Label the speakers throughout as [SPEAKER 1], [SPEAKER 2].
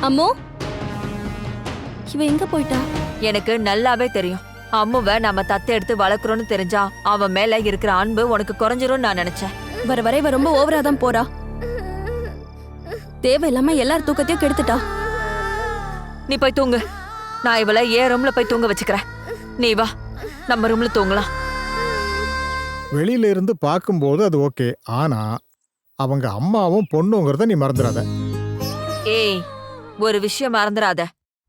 [SPEAKER 1] அம்மோ, இவ எங்க போயிட்டா?
[SPEAKER 2] எனக்கு நல்லாவே தெரியும். அம்முவை நம்ம தத்து எடுத்து வளர்க்குறோன்னு தெரிஞ்சா அவன் மேல இருக்கிற அன்பு உனக்கு குறைஞ்சிரும்னு நான் நினைச்சேன்.
[SPEAKER 1] வர வர இவ ரொம்ப ஓவரா தான் போறா. தேவையில்லாம எல்லார் தூக்கத்தையும் கெடுத்துட்டா.
[SPEAKER 2] நீ போய் தூங்கு. நான் இவளை ஏன் ரூம்ல போய் தூங்க வச்சுக்கிறேன். நீ வா, நம்ம ரூம்ல தூங்கலாம்.
[SPEAKER 3] வெளியில இருந்து பார்க்கும்போது அது ஓகே. ஆனா அவங்க அம்மாவும் பொண்ணுங்கிறத நீ மறந்துடாத.
[SPEAKER 2] ஏய், ஒரு விஷயம் மறந்துடாத.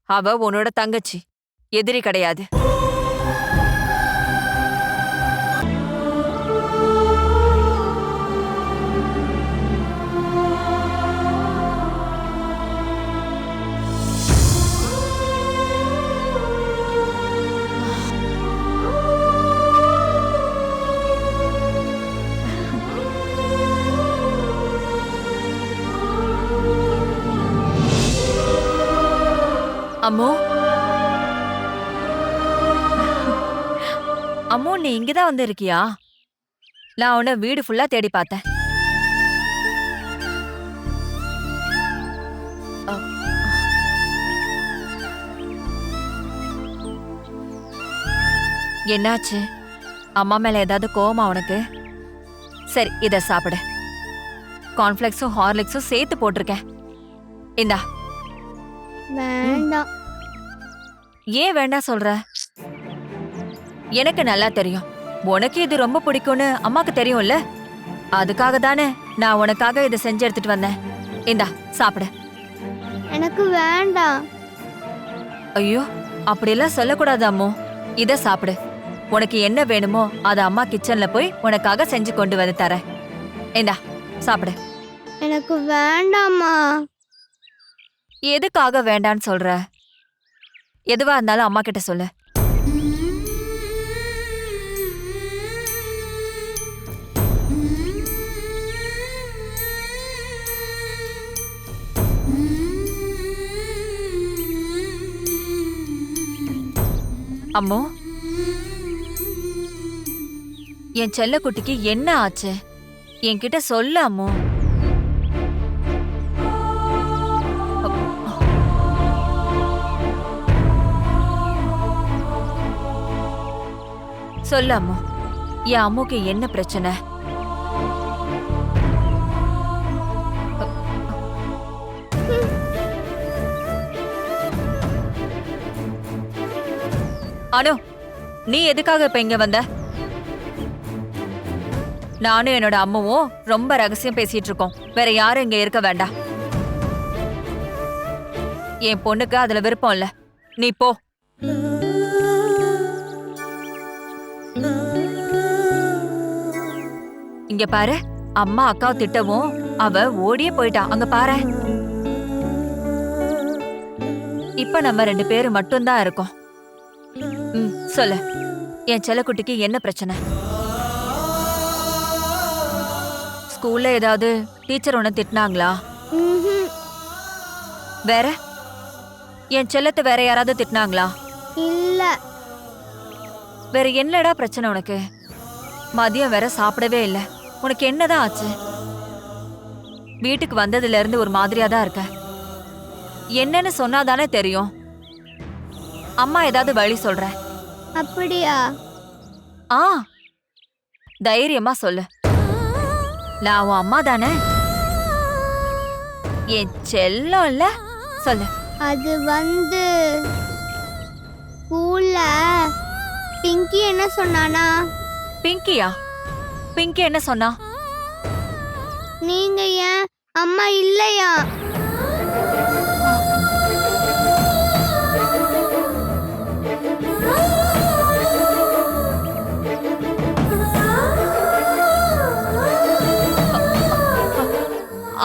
[SPEAKER 2] அவ உன்னோட தங்கச்சி, எதிரி கிடையாது. அம்மு, அம்மு, நீ இங்கதான் வந்து இருக்கியா? நான் உன்னை வீடு ஃபுல்லா தேடி பார்த்தேன். என்னாச்சு? அம்மா மேல ஏதாவது கோவமா உனக்கு? சரி, இத சாப்பிடு. கார்ன்ஃபிளெக்ஸும் ஹார்லிக்ஸும் சேர்த்து போட்டிருக்கேன். இந்தா.
[SPEAKER 4] வேண்டாம்.
[SPEAKER 2] ஏன் வேண்டாம் சொல்ற? எனக்கு நல்லா தெரியும் உனக்கு இது ரொம்ப பிடிக்கும்னு. அம்மாக்கு தெரியும்ல, அதுக்காக தானே நான் உனக்காக இதை செஞ்சு எடுத்துட்டு வந்தேன். இந்தா சாப்பிடு.
[SPEAKER 4] எனக்கு வேண்டாம்.
[SPEAKER 2] ஐயோ, அப்படியெல்லாம் சொல்லக்கூடாது அம்மு. இத சாப்பிடு. உனக்கு என்ன வேணுமோ அதை அம்மா கிச்சன்ல போய் உனக்காக செஞ்சு கொண்டு வந்து தரேன். இந்தா சாப்பிடு.
[SPEAKER 4] எனக்கு வேண்டாம்மா.
[SPEAKER 2] எதுக்காக வேண்டான்னு சொல்ற? எதுவா இருந்தாலும் அம்மா கிட்ட சொல்லு. அம்மோ, என் செல்லக்குட்டிக்கு என்ன ஆச்சு? என்கிட்ட சொல்லு அம்மோ. சொல்லு அம்மு, என் அம்முக்கு என்ன பிரச்சனை? அனு, நீ எதுக்காக இப்ப இங்க வந்த? நானும் என்னோட அம்மாவும் ரொம்ப ரகசியம் பேசிட்டு இருக்கோம். வேற யாரும் இங்க இருக்க வேண்டாம். என் பொண்ணுக்கு அதுல விருப்பம் இல்ல. நீ போ. இங்க பாரு, அம்மா அக்காவை திட்டவும் அவ ஓடியே போயிட்டா. அங்க பாரு. இப்ப நம்ம 2 பேரும் மட்டும்தான் இருக்கோம். சொல்லு, என் செல்லக்குட்டிக்கு என்ன பிரச்சனை? ஸ்கூல்ல ஏதாவது டீச்சர் உன்னை திட்டினாங்களா? வேற என் செல்லத்தை வேற யாராவது திட்டினாங்களா?
[SPEAKER 4] இல்ல.
[SPEAKER 2] வேற என்னடா பிரச்சனை உனக்கு? மதியம் வேற சாப்பிடவே இல்ல. உனக்கு என்னதான் ஆச்சு? வீட்டுக்கு வந்ததுல இருந்து ஒரு மாதிரியா தான் இருக்க. என்னன்னு சொன்னாதானே தெரியும். அம்மா ஏதாவது வழி சொல்ற?
[SPEAKER 4] அப்படியா?
[SPEAKER 2] ஆ, தைரியமா சொல்லு. நான் உன் அம்மா தானே, என் செல்லம் இல்ல. சொல்லு.
[SPEAKER 4] அது ஸ்கூல்ல பிங்கி என்ன சொன்னானா?
[SPEAKER 2] பிங்கியா? பிங்கி என்ன சொன்னா?
[SPEAKER 4] நீங்க ஏன் அம்மா இல்லையா?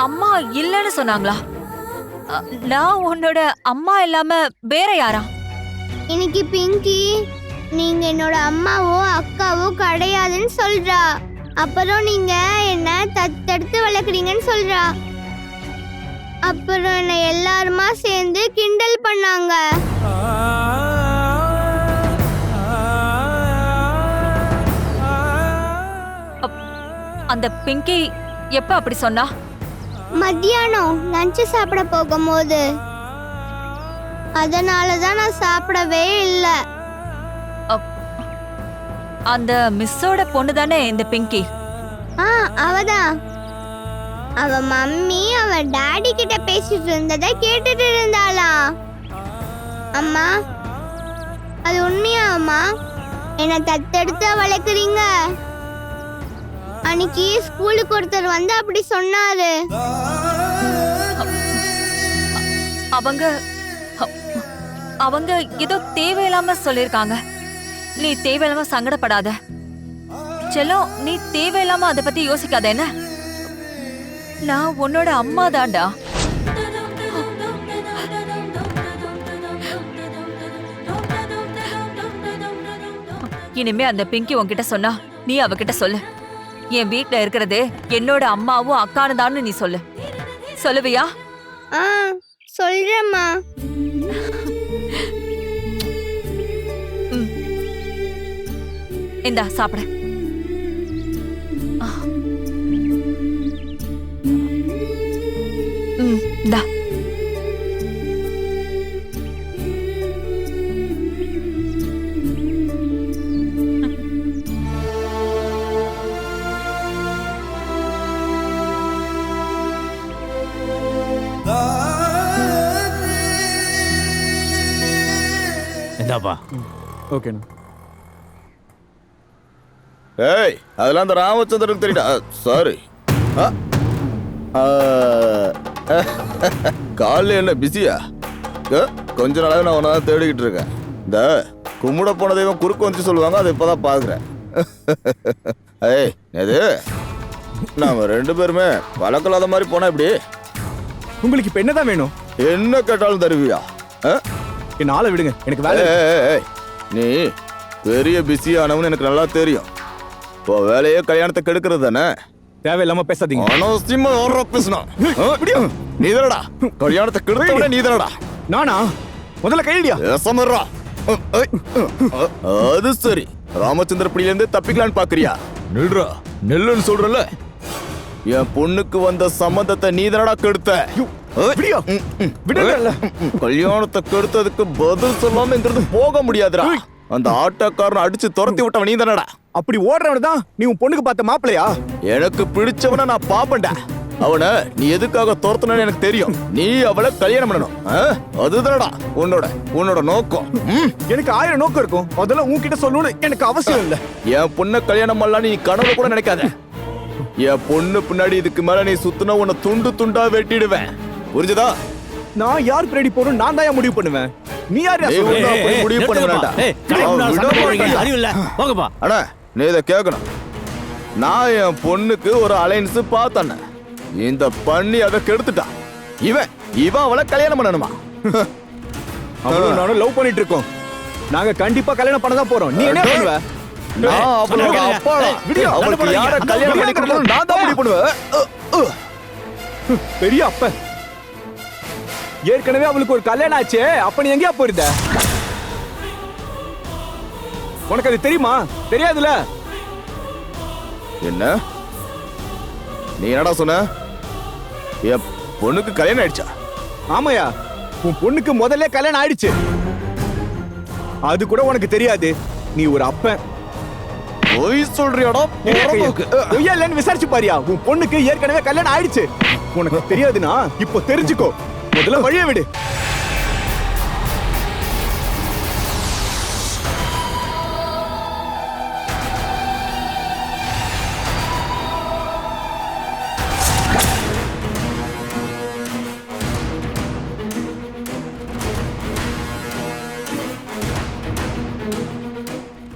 [SPEAKER 2] அம்மா இல்லன்னு சொன்னாங்களா? நான் உன்னோட அம்மா இல்லாம வேற யாரா?
[SPEAKER 4] இன்னைக்கு பிங்கி நீங்க என்னோட அம்மாவோ அக்காவோ கிடையாதுன்னு சொல்றா. அப்புறம் நீங்க என்ன தத்தெடுத்து வளர்க்குறீங்கன்னு சொல்றா. அப்புறம் என்ன எல்லாருமா சேர்ந்து கிண்டல் பண்ணாங்க.
[SPEAKER 2] அந்த பிங்கி எப்ப அப்படி சொன்னா?
[SPEAKER 4] மத்தியானம் லஞ்ச் சாப்பிட போகும்போது. அதனால தான் நான் சாப்பிடவே இல்லை.
[SPEAKER 2] அந்த மிஸ்ஸோட பொண்ணு தானே இந்த பிங்கி?
[SPEAKER 4] அவதான். அவ மம்மி அவ டாடி கிட்ட பேசிட்டு இருந்ததை கேட்டுட்டு இருந்தாளா? அம்மா, அது உண்மையா அம்மா? என்ன தத்தெடுத்து வளர்க்குறீங்க? அன்னைக்கு ஸ்கூலுக்கு ஒருத்தர் வந்து அப்படி சொன்னாரு.
[SPEAKER 2] அவங்க ஏதோ தேவையில்லாம சொல்லிருக்காங்க. நீ தேவையில்லாம சங்கடப்படாத செல்லம். நீ தேவையில்லாம அதை பத்தி யோசிக்காத. என்ன, நான் உன்னோட அம்மா தான்டா. இனிமே அந்த பிங்கி உன்கிட்ட சொன்னா நீ அவகிட்ட சொல்லு, என் வீட்ல இருக்கிறது என்னோட அம்மாவும் அக்கானு தான்னு நீ சொல்லு. சொல்லுவியா?
[SPEAKER 4] சொல்றேம்மா.
[SPEAKER 2] இந்தா சாப்பிட. இந்தா.
[SPEAKER 5] இந்தாப்பா.
[SPEAKER 6] ஓகேண்ணா.
[SPEAKER 7] ஏய், அதெல்லாம் அந்த ராமச்சந்திரனுக்கு தெரியுடா. சாரி. காலைல என்ன பிஸியா? கொஞ்ச நாளாவே நான் உன்னை தான் தேடிக்கிட்டு இருக்கேன். இந்த கும்பிட போன தெய்வம் குறுக்கு வந்து சொல்லுவாங்க, அதை இப்போதான் பார்க்குறேன். ஏய், எது நாம 2 பேருமே வழக்கலாத மாதிரி போனா இப்படி?
[SPEAKER 6] உங்களுக்கு இப்ப என்னதான் வேணும்?
[SPEAKER 7] என்ன கேட்டாலும் தருவியா?
[SPEAKER 6] என்ன ஆளை விடுங்க, எனக்கு வேலை.
[SPEAKER 7] ஏய், நீ பெரிய பிஸியானவனு எனக்கு நல்லா தெரியும். இப்போ வேலையே கல்யாணத்தை கெடுக்கிறது தானே?
[SPEAKER 6] தேவையில்லாம பேசாதீங்க.
[SPEAKER 7] அனவசியமா ஓடுற பேசுனா நீதரடா கல்யாணத்தை கெடுத்தவனே நீதரடா.
[SPEAKER 6] நானா? முதல்ல கையடியா.
[SPEAKER 7] ஏசமர்றா. அது சரி, ராமச்சந்திர பிடியில இருந்து தப்பிக்கலான்னு பாக்குறியா? நில்றா, நெல்லுன்னு சொல்றல. என் பொண்ணுக்கு வந்த சம்மந்தத்தை நீதரடா கெடுத்த. கல்யாணத்தை கெடுத்ததுக்கு பதில் சொல்லாம இங்கிருந்து போக முடியாதுடா. அந்த ஆட்டோக்காரனை அடிச்சு துரத்தி விட்டவன் நீ தானடா.
[SPEAKER 6] அப்படி ஓடுறவனு தான் நீ உன் பொண்ணுக்கு பார்த்த மாப்பிளையா?
[SPEAKER 7] எனக்கு பிடிச்சவன நான் பாப்பேன்டா. அவனை நீ எதுக்காக துரத்துனன்னு எனக்கு தெரியும். நீ அவளை கல்யாணம் பண்ணணும், அதுதானடா உன்னோட நோக்கம்.
[SPEAKER 6] எனக்கு 1000 நோக்கம் இருக்கும், அதெல்லாம் உன்கிட்ட சொல்லணும்னு எனக்கு அவசியம் இல்ல.
[SPEAKER 7] என் பொண்ணை கல்யாணம் பண்ணலாம் நீ கனவு கூட நினைக்காத. என் பொண்ணு பின்னாடி இதுக்கு மேல நீ சுத்தினா உன்னை துண்டு துண்டா வெட்டிடுவேன், புரிஞ்சுதா?
[SPEAKER 6] நான் யார் பின்னாடி போறோம் நான் தான் முடிவு பண்ணுவேன். நீ யார்
[SPEAKER 7] முடிவு பண்ண வேண்டாம். அண்ணா, நீ இதை கேட்கணும். நான் என் பொண்ணுக்கு ஒரு அலைன்ஸ் பார்த்தேன். இந்த பண்ணி அதை கெடுத்துட்டான். இவன் அவளை கல்யாணம் பண்ணணுமா?
[SPEAKER 6] அவளும் நானும் லவ் பண்ணிட்டு இருக்கோம். நாங்க கண்டிப்பா கல்யாணம் பண்ண தான் போறோம். நீ என்ன பண்ணுவ?
[SPEAKER 7] நான் அவளோட அப்பாடா. அவளுக்கு யார கல்யாணம் பண்ணிக்கணும் நான் தான் முடிவு பண்ணுவேன்.
[SPEAKER 6] பெரிய அப்ப. ஏற்கனவே அவளுக்கு ஒரு கல்யாணம் ஆச்சே, அப்ப நீ எங்கேயா போயிருந்த? உனக்கு அது தெரியுமா? தெரியாதுல?
[SPEAKER 7] என்ன நீ என்னடா சொன்ன? என் பொண்ணுக்கு கல்யாணம் ஆயிடுச்சா?
[SPEAKER 6] ஆமாயா, உன் பொண்ணுக்கு முதல்ல கல்யாணம் ஆயிடுச்சு. அது கூட உனக்கு தெரியாது. நீ ஒரு அப்பன்.
[SPEAKER 7] பொய் சொல்றியாடா?
[SPEAKER 6] பொய்யா இல்லன்னு விசாரிச்சு பாரியா. உன் பொண்ணுக்கு ஏற்கனவே கல்யாணம் ஆயிடுச்சு. உனக்கு தெரியாதுன்னா இப்போ தெரிஞ்சுக்கோ. முதல்ல வழிய விடு.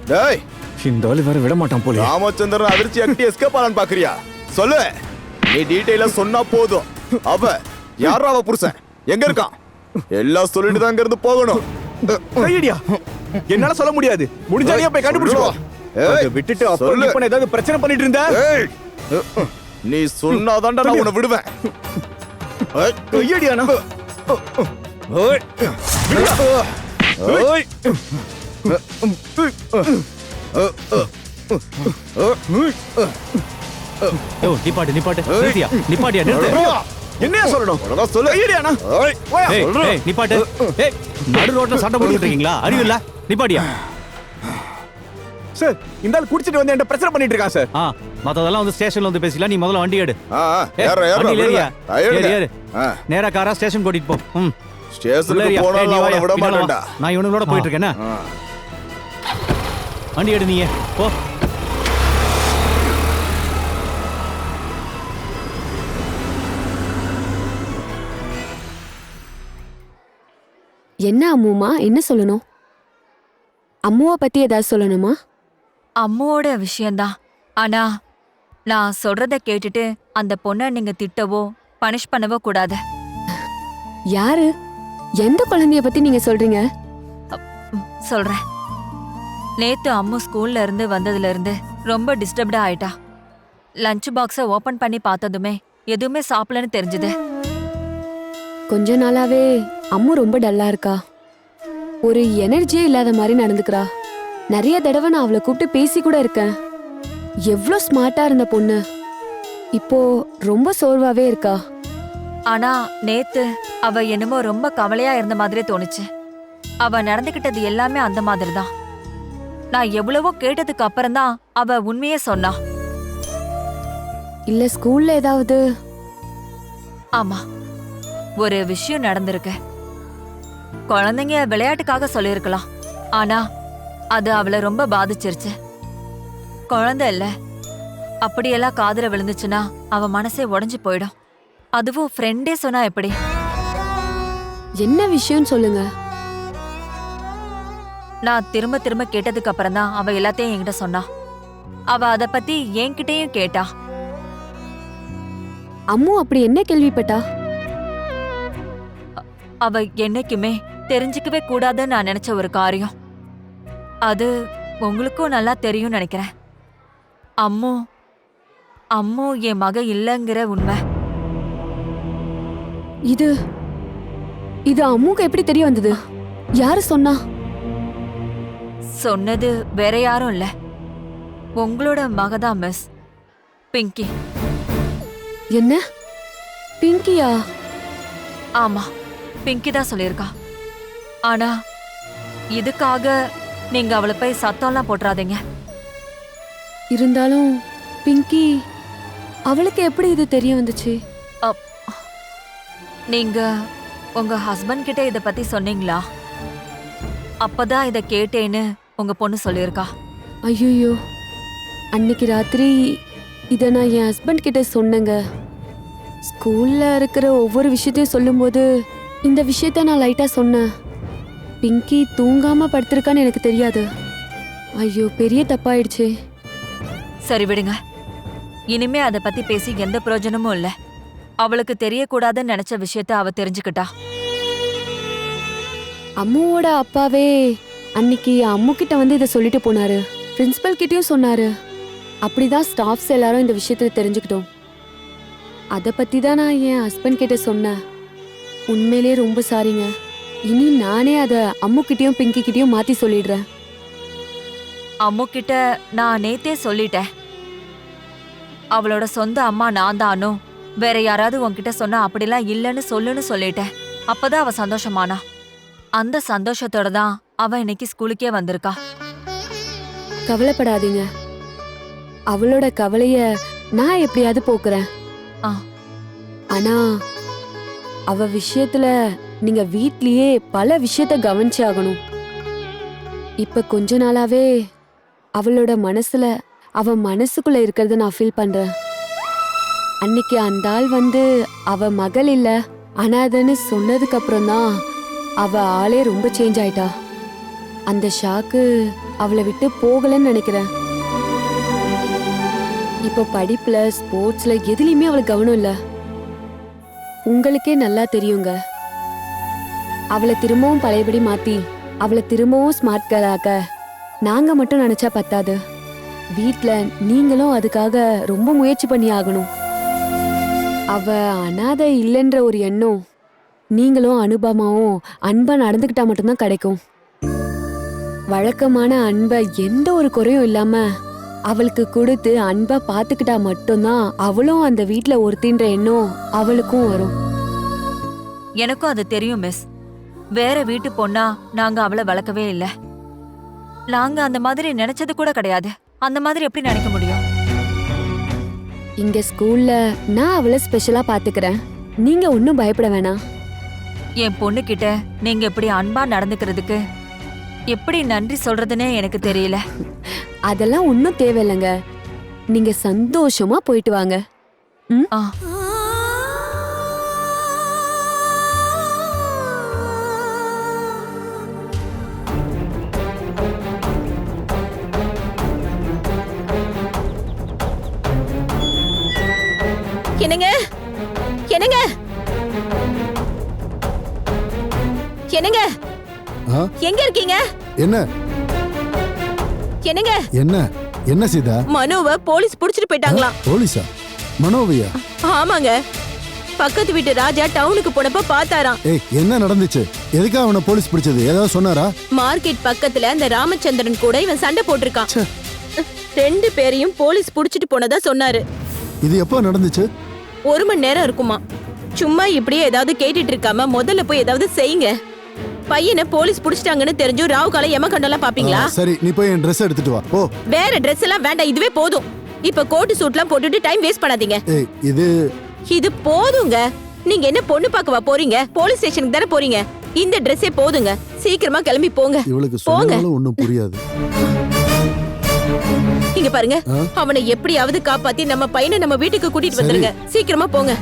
[SPEAKER 7] டேய்,
[SPEAKER 6] இந்த ஆளு வேற விட மாட்டான் போல.
[SPEAKER 7] ராமச்சந்திரன் அதிர்ச்சி அக்கட்டி எஸ்கேப் ஆலான்னு பாக்குறியா? சொல்லு, நீ டீடைலா சொன்னா போதும். அவ யாரா? அவ புருஷன் எங்க இருக்கான்? எல்லாம் சொல்லிட்டு தான் இருந்து போகணும்.
[SPEAKER 6] கையடியா. என்னால சொல்ல முடியாது. முடிஞ்சாலே போய் கண்டுபிடிச்சுக்கோ. விட்டுட்டு அப்ப இப்ப ஏதாவது பிரச்சனை பண்ணிட்டு இருந்த?
[SPEAKER 7] நீ சொன்னாதான்டா நான் உன்னை விடுவேன்.
[SPEAKER 6] கையடியா.
[SPEAKER 5] நிப்பாட்டு நிப்பாட்டு நிப்பாட்டியா நிறுத்து.
[SPEAKER 6] என்னையா சொல்லணும்
[SPEAKER 7] ஒழுங்கா சொல்லு.
[SPEAKER 6] கையடியாண்ணா
[SPEAKER 7] ஓய்.
[SPEAKER 6] போயா
[SPEAKER 5] ஏய், ஏய், நிப்பாட்டு. ஏய், நடு ரோட்ல சண்டை போட்டுக்கிட்டு இருக்கீங்களா? அறிவில்ல? நிப்பாட்டியா?
[SPEAKER 6] சார் இந்த ஆள் குடிச்சிட்டு வந்து என்கிட்ட பிரச்சனை பண்ணிட்டு இருக்கான் சார்.
[SPEAKER 5] ஆ, மத்ததெல்லாம் வந்து ஸ்டேஷன்ல வந்து பேசிக்கலாம். நீ முதல்ல வண்டி எடு.
[SPEAKER 7] ஆ, ஆ,
[SPEAKER 5] ஏய்,
[SPEAKER 7] ஏறுறா, ஏறுறா,
[SPEAKER 5] வண்டியில
[SPEAKER 7] விடுங்க.
[SPEAKER 5] ஏறியா?
[SPEAKER 7] ஏறுங்க.
[SPEAKER 5] ஏறு.
[SPEAKER 7] ஆ,
[SPEAKER 5] நேரா காரா ஸ்டேஷன் கூட்டிட்டு போ. ம். உள்ள
[SPEAKER 7] ஸ்டேஷனுக்கு
[SPEAKER 5] ஏறியா? ஏய்,
[SPEAKER 7] போனாலும்
[SPEAKER 5] நீ
[SPEAKER 7] அவனை
[SPEAKER 5] வாயா,
[SPEAKER 7] விட
[SPEAKER 5] பின்னால வா.
[SPEAKER 7] மாட்டேன்டா.
[SPEAKER 5] நான் இவனுங்களோட போயிட்டு இருக்கேன். என்ன?
[SPEAKER 7] ஆ.
[SPEAKER 5] வண்டி எடு நீயே. போ.
[SPEAKER 8] என்ன அம்முமா, என்ன சொல்லணும்? அம்முவை பத்தி ஏதாவது சொல்லணுமா?
[SPEAKER 2] அம்மாவோட விஷயம்தான். ஆனா நான் சொல்றத கேட்டுட்டு அந்த பொண்ணை நீங்க திட்டவோ பனிஷ் பண்ணவோ கூடாது.
[SPEAKER 8] யாரு? எந்த குழந்தைய பத்தி நீங்க சொல்றீங்க?
[SPEAKER 2] சொல்றேன். நேத்து அம்மு ஸ்கூல்ல இருந்து வந்ததுல இருந்து ரொம்ப டிஸ்டர்ப்டா ஆயிட்டா. லஞ்ச் பாக்ஸ ஓபன் பண்ணி பார்த்ததுமே எதுவுமே சாப்பிடலன்னு தெரிஞ்சது.
[SPEAKER 8] கொஞ்ச நாளாவே அம்மு ரொம்ப டல்லா இருக்கா. ஒரு எனர்ஜியே இல்லாத மாதிரி நடந்துக்கிறா. நிறைய தடவை நான் அவளை கூப்பிட்டு பேசி கூட இருக்கேன். எவ்வளோ ஸ்மார்ட்டா இருந்த பொண்ணு இப்போ ரொம்ப சோர்வாவே இருக்கா.
[SPEAKER 2] ஆனா நேத்து அவ என்னமோ ரொம்ப கவலையா இருந்த மாதிரியே தோணுச்சு. அவ நடந்துகிட்டது எல்லாமே அந்த மாதிரி தான். நான் எவ்வளவோ கேட்டதுக்கு அப்புறம்தான் அவ உண்மையே சொன்னா.
[SPEAKER 8] இல்ல ஸ்கூல்ல ஏதாவது?
[SPEAKER 2] ஆமா, ஒரு விஷயம் நடந்திருக்கு. குழந்தைங்க விளையாட்டுக்காக சொல்லியிருக்கலாம். ஆனா அது அவளை ரொம்ப பாதிச்சிருச்சு. குழந்தை இல்ல, அப்படியெல்லாம் காதுல விழுந்துச்சுன்னா அவ மனசே உடைஞ்சு போயிடும். அதுவும் ஃப்ரெண்டே சொன்னா எப்படி?
[SPEAKER 8] என்ன விஷயம்னு சொல்லுங்க.
[SPEAKER 2] நான் திரும்ப திரும்ப கேட்டதுக்கு அப்புறம் தான் அவ எல்லாத்தையும் என்கிட்ட சொன்னா. அவ அத பத்தி என்கிட்டயும் கேட்டா.
[SPEAKER 8] அம்மு அப்படி என்ன கேள்விப்பட்டா?
[SPEAKER 2] அவ என்னைக்குமே தெரிஞ்சுக்கவே கூடாதுன்னு நான் நினைச்ச ஒரு காரியம். அது உங்களுக்கும் நல்லா தெரியும் நினைக்கிறேன். அம்மு அம்மு என் மக இல்லைங்கிற உண்மை.
[SPEAKER 8] இது இது அம்முக்கு எப்படி தெரிய வந்தது? யாரு சொன்னா?
[SPEAKER 2] சொன்னது வேற யாரும் இல்ல, உங்களோட மகதான் மிஸ் பிங்கி.
[SPEAKER 8] என்ன? பிங்கியா?
[SPEAKER 2] ஆமா, பிங்கி தான் சொல்லியிருக்கா. ஆனா இதுக்காக நீங்க அவளை போய் சத்தம்லாம் போட்டுறாதீங்க.
[SPEAKER 8] இருந்தாலும் பிங்கி அவளுக்கு எப்படி இது தெரிய வந்துச்சு?
[SPEAKER 2] நீங்க உங்க ஹஸ்பண்ட் கிட்ட இத பத்தி சொன்னீங்களா? அப்பதான் இத கேட்டேன்னு உங்க பொண்ணு சொல்லியிருக்கா.
[SPEAKER 8] ஐயோ, அன்னைக்கு ராத்திரி இதை நான் என் ஹஸ்பண்ட் கிட்ட சொன்னேங்க. ஸ்கூல்ல இருக்கிற ஒவ்வொரு விஷயத்தையும் சொல்லும்போது இந்த விஷயத்த நான் லைட்டா சொன்னேன். பிங்கி தூங்காம படுத்திருக்கான்னு எனக்கு தெரியாது. ஐயோ, பெரிய தப்பாயிடுச்சு.
[SPEAKER 2] சரி விடுங்க, இனிமே அத பத்தி பேசி எந்த பிரயோஜனமும் இல்ல. அவளுக்கு தெரியக்கூடாதுன்னு நினைச்ச விஷயத்த அவ தெரிஞ்சுக்கிட்டா.
[SPEAKER 8] அம்முவோட அப்பாவே அன்னைக்கு அம்மு கிட்ட வந்து இதை சொல்லிட்டு போனாரு. பிரின்சிபல் கிட்டயும் சொன்னாரு. அப்படிதான் ஸ்டாஃப்ஸ் எல்லாரும் இந்த விஷயத்தை தெரிஞ்சுக்கிட்டோம். அதை பத்தி தான் நான் என் ஹஸ்பண்ட் கிட்ட சொன்னேன். உண்மையிலேயே ரொம்ப சாரிங்க. இனி நானே அதை அம்மு கிட்டயும் பிங்கி கிட்டயும் மாத்தி சொல்லிடுறேன்.
[SPEAKER 2] அம்மு கிட்ட நான் நேத்தே சொல்லிட்டேன். அவளோட சொந்த அம்மா நான் தானோ, வேற யாராவது உன்கிட்ட சொன்னா அப்படிலாம் இல்லைன்னு சொல்லுன்னு சொல்லிட்டேன். அப்பதான் அவ சந்தோஷமானா. அந்த சந்தோஷத்தோட தான் அவ இன்னைக்கு ஸ்கூலுக்கே வந்திருக்கா.
[SPEAKER 8] கவலைப்படாதீங்க. அவளோட கவலைய நான் எப்படியாவது போக்குறேன்.
[SPEAKER 2] ஆ.
[SPEAKER 8] ஆனா அவ விஷயத்துல நீங்க வீட்லயே பல விஷயத்த கவனிச்சு ஆகணும். இப்ப கொஞ்ச நாளாவே அவளோட மனசுல அவ மனசுக்குள்ள இருக்கிறத நான் ஃபீல் பண்றேன். அன்னைக்கு அந்த ஆள் வந்து அவ மகள் இல்ல அனாதன்னு சொன்னதுக்கு அப்புறம் தான் அவ ஆளே ரொம்ப சேஞ்ச் ஆயிட்டா. அந்த ஷாக்கு அவளை விட்டு போகலன்னு நினைக்கிறேன். இப்ப படிப்புல ஸ்போர்ட்ஸ்ல எதுலயுமே அவளுக்கு கவனம் இல்ல. உங்களுக்கே நல்லா தெரியுங்க. அவளை திரும்பவும் பழையபடி மாத்தி அவளை திரும்பவும் ஸ்மார்ட் கேர்ள் ஆக்க நாங்க மட்டும் நினைச்சா பத்தாது. வீட்ல நீங்களும் அதுக்காக ரொம்ப முயற்சி பண்ணி ஆகணும். அவ அனாதை இல்லைன்ற ஒரு எண்ணம் நீங்களும் அனுபவமாவும் அன்பா நடந்துக்கிட்டா மட்டும்தான் கிடைக்கும். வழக்கமான அன்பை எந்த ஒரு குறையும் இல்லாம அவளுக்கு கொடுத்து அன்பா பாத்துக்கிட்டா மட்டும்தான் அவளும் அந்த வீட்ல ஒருத்தின்ற எண்ணம் அவளுக்கும் வரும்.
[SPEAKER 2] எனக்கும் அது தெரியும் மிஸ். வேற வீட்டு பொண்ணா நாங்க அவளை வளர்க்கவே இல்ல. நாங்க அந்த மாதிரி நினைச்சது கூட கிடையாது. அந்த மாதிரி எப்படி நினைக்க முடியும்?
[SPEAKER 8] இங்க ஸ்கூல்ல நான் அவளை ஸ்பெஷலா பாத்துக்கிறேன். நீங்க ஒன்னும் பயப்பட வேணாம்.
[SPEAKER 2] என் பொண்ணு கிட்ட நீங்க இப்படி அன்பா நடந்துக்கிறதுக்கு எப்படி நன்றி சொல்றதுன்னே எனக்கு தெரியல.
[SPEAKER 8] அதெல்லாம் ஒன்னும் தேவையில்லைங்க. நீங்க சந்தோஷமா போயிட்டு வாங்க.
[SPEAKER 2] ஆ.
[SPEAKER 1] என்னங்க என்னங்க என்னங்க
[SPEAKER 9] ஆ?
[SPEAKER 1] எங்க இருக்கீங்க?
[SPEAKER 9] என்ன
[SPEAKER 1] என்னங்க
[SPEAKER 9] என்ன என்ன சீதா?
[SPEAKER 1] மனுவை போலீஸ் புடிச்சிட்டு போயிட்டாங்களாம்.
[SPEAKER 9] போலீஸா? மனோவியா?
[SPEAKER 1] ஆமாங்க. பக்கத்து வீட்டு ராஜா டவுனுக்கு போனப்ப பார்த்தாராம்.
[SPEAKER 9] ஏய், என்ன நடந்துச்சு? எதுக்கு அவனை போலீஸ் பிடிச்சது? ஏதாவது சொன்னாரா?
[SPEAKER 1] மார்க்கெட் பக்கத்துல அந்த ராமச்சந்திரன் கூட இவன் சண்டை போட்டிருக்கான்.
[SPEAKER 9] ச்சே.
[SPEAKER 1] 2 பேரையும் போலீஸ் புடிச்சிட்டு போனதா சொன்னாரு.
[SPEAKER 9] இது எப்போ நடந்துச்சு?
[SPEAKER 1] 1 மணி நேரம் இருக்குமா. சும்மா இப்படியே ஏதாவது கேட்டுட்டு இருக்காம முதல்ல போய் ஏதாவது செய்யுங்க. பையனை போலீஸ் புடிச்சிட்டாங்கன்னு தெரிஞ்சும் ராவு காலம் எமகண்டெல்லாம் பாப்பீங்களா?
[SPEAKER 9] சரி, நீ போய் என் ட்ரெஸ் எடுத்துட்டு வா. போ.
[SPEAKER 1] வேற ட்ரெஸ் எல்லாம் வேண்டாம், இதுவே போதும். இப்ப கோட்டு சூட்லாம் போட்டுட்டு டைம் வேஸ்ட் பண்ணாதீங்க.
[SPEAKER 9] ஏய், இது
[SPEAKER 1] போதுங்க. நீங்க என்ன பொண்ணு பார்க்கவா போறீங்க? போலீஸ் ஸ்டேஷனுக்கு தானே போறீங்க. இந்த ட்ரெஸ்ஸே போதுங்க. சீக்கிரமா கிளம்பி போங்க.
[SPEAKER 9] இவளுக்கு
[SPEAKER 1] போங்க.
[SPEAKER 9] சொன்னாலும் ஒண்ணும் புரியாது.
[SPEAKER 1] இங்க பாருங்க, அவனை எப்படியாவது காப்பாத்தி நம்ம பையனை நம்ம வீட்டுக்கு கூட்டிட்டு வந்துருங்க. சீக்கிரமா போங்க.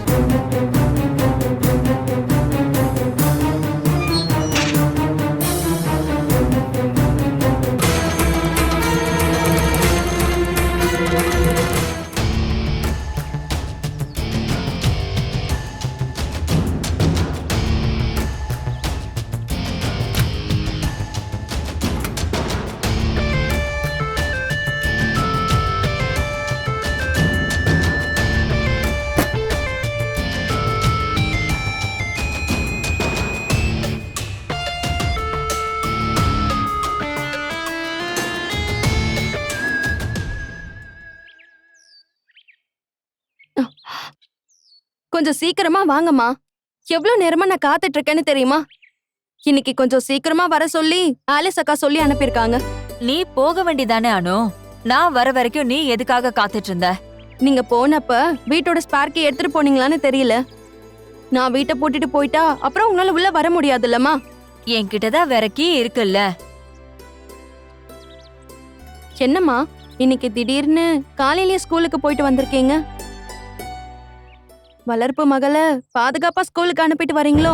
[SPEAKER 10] கொஞ்சம் சீக்கிரமா வாங்கம்மா. எவ்வளவு நேரமா நான் காத்துட்டு இருக்கேன்னு தெரியுமா? இன்னைக்கு கொஞ்சம் சீக்கிரமா வர சொல்லி ஆலிஸ் அக்கா சொல்லி அனுப்பியிருக்காங்க.
[SPEAKER 2] நீ போக வேண்டியதானே அனு? நான் வர வரைக்கும் நீ எதுக்காக காத்துட்டு இருந்த?
[SPEAKER 10] நீங்க போனப்ப வீட்டோட ஸ்பார்க்கி எடுத்துட்டு போனீங்களான்னு தெரியல. நான் வீட்டை பூட்டிட்டு போயிட்டா அப்புறம் உங்களால உள்ள வர முடியாதுல்லம்மா.
[SPEAKER 2] என்கிட்டதான் வேற கீ இருக்குல்ல.
[SPEAKER 10] என்னம்மா இன்னைக்கு திடீர்னு காலையிலேயே ஸ்கூலுக்கு போயிட்டு வந்திருக்கீங்க? வளர்ப்பு மகளை பாதுகாப்பா ஸ்கூலுக்கு அனுப்பிட்டு வரீங்களோ?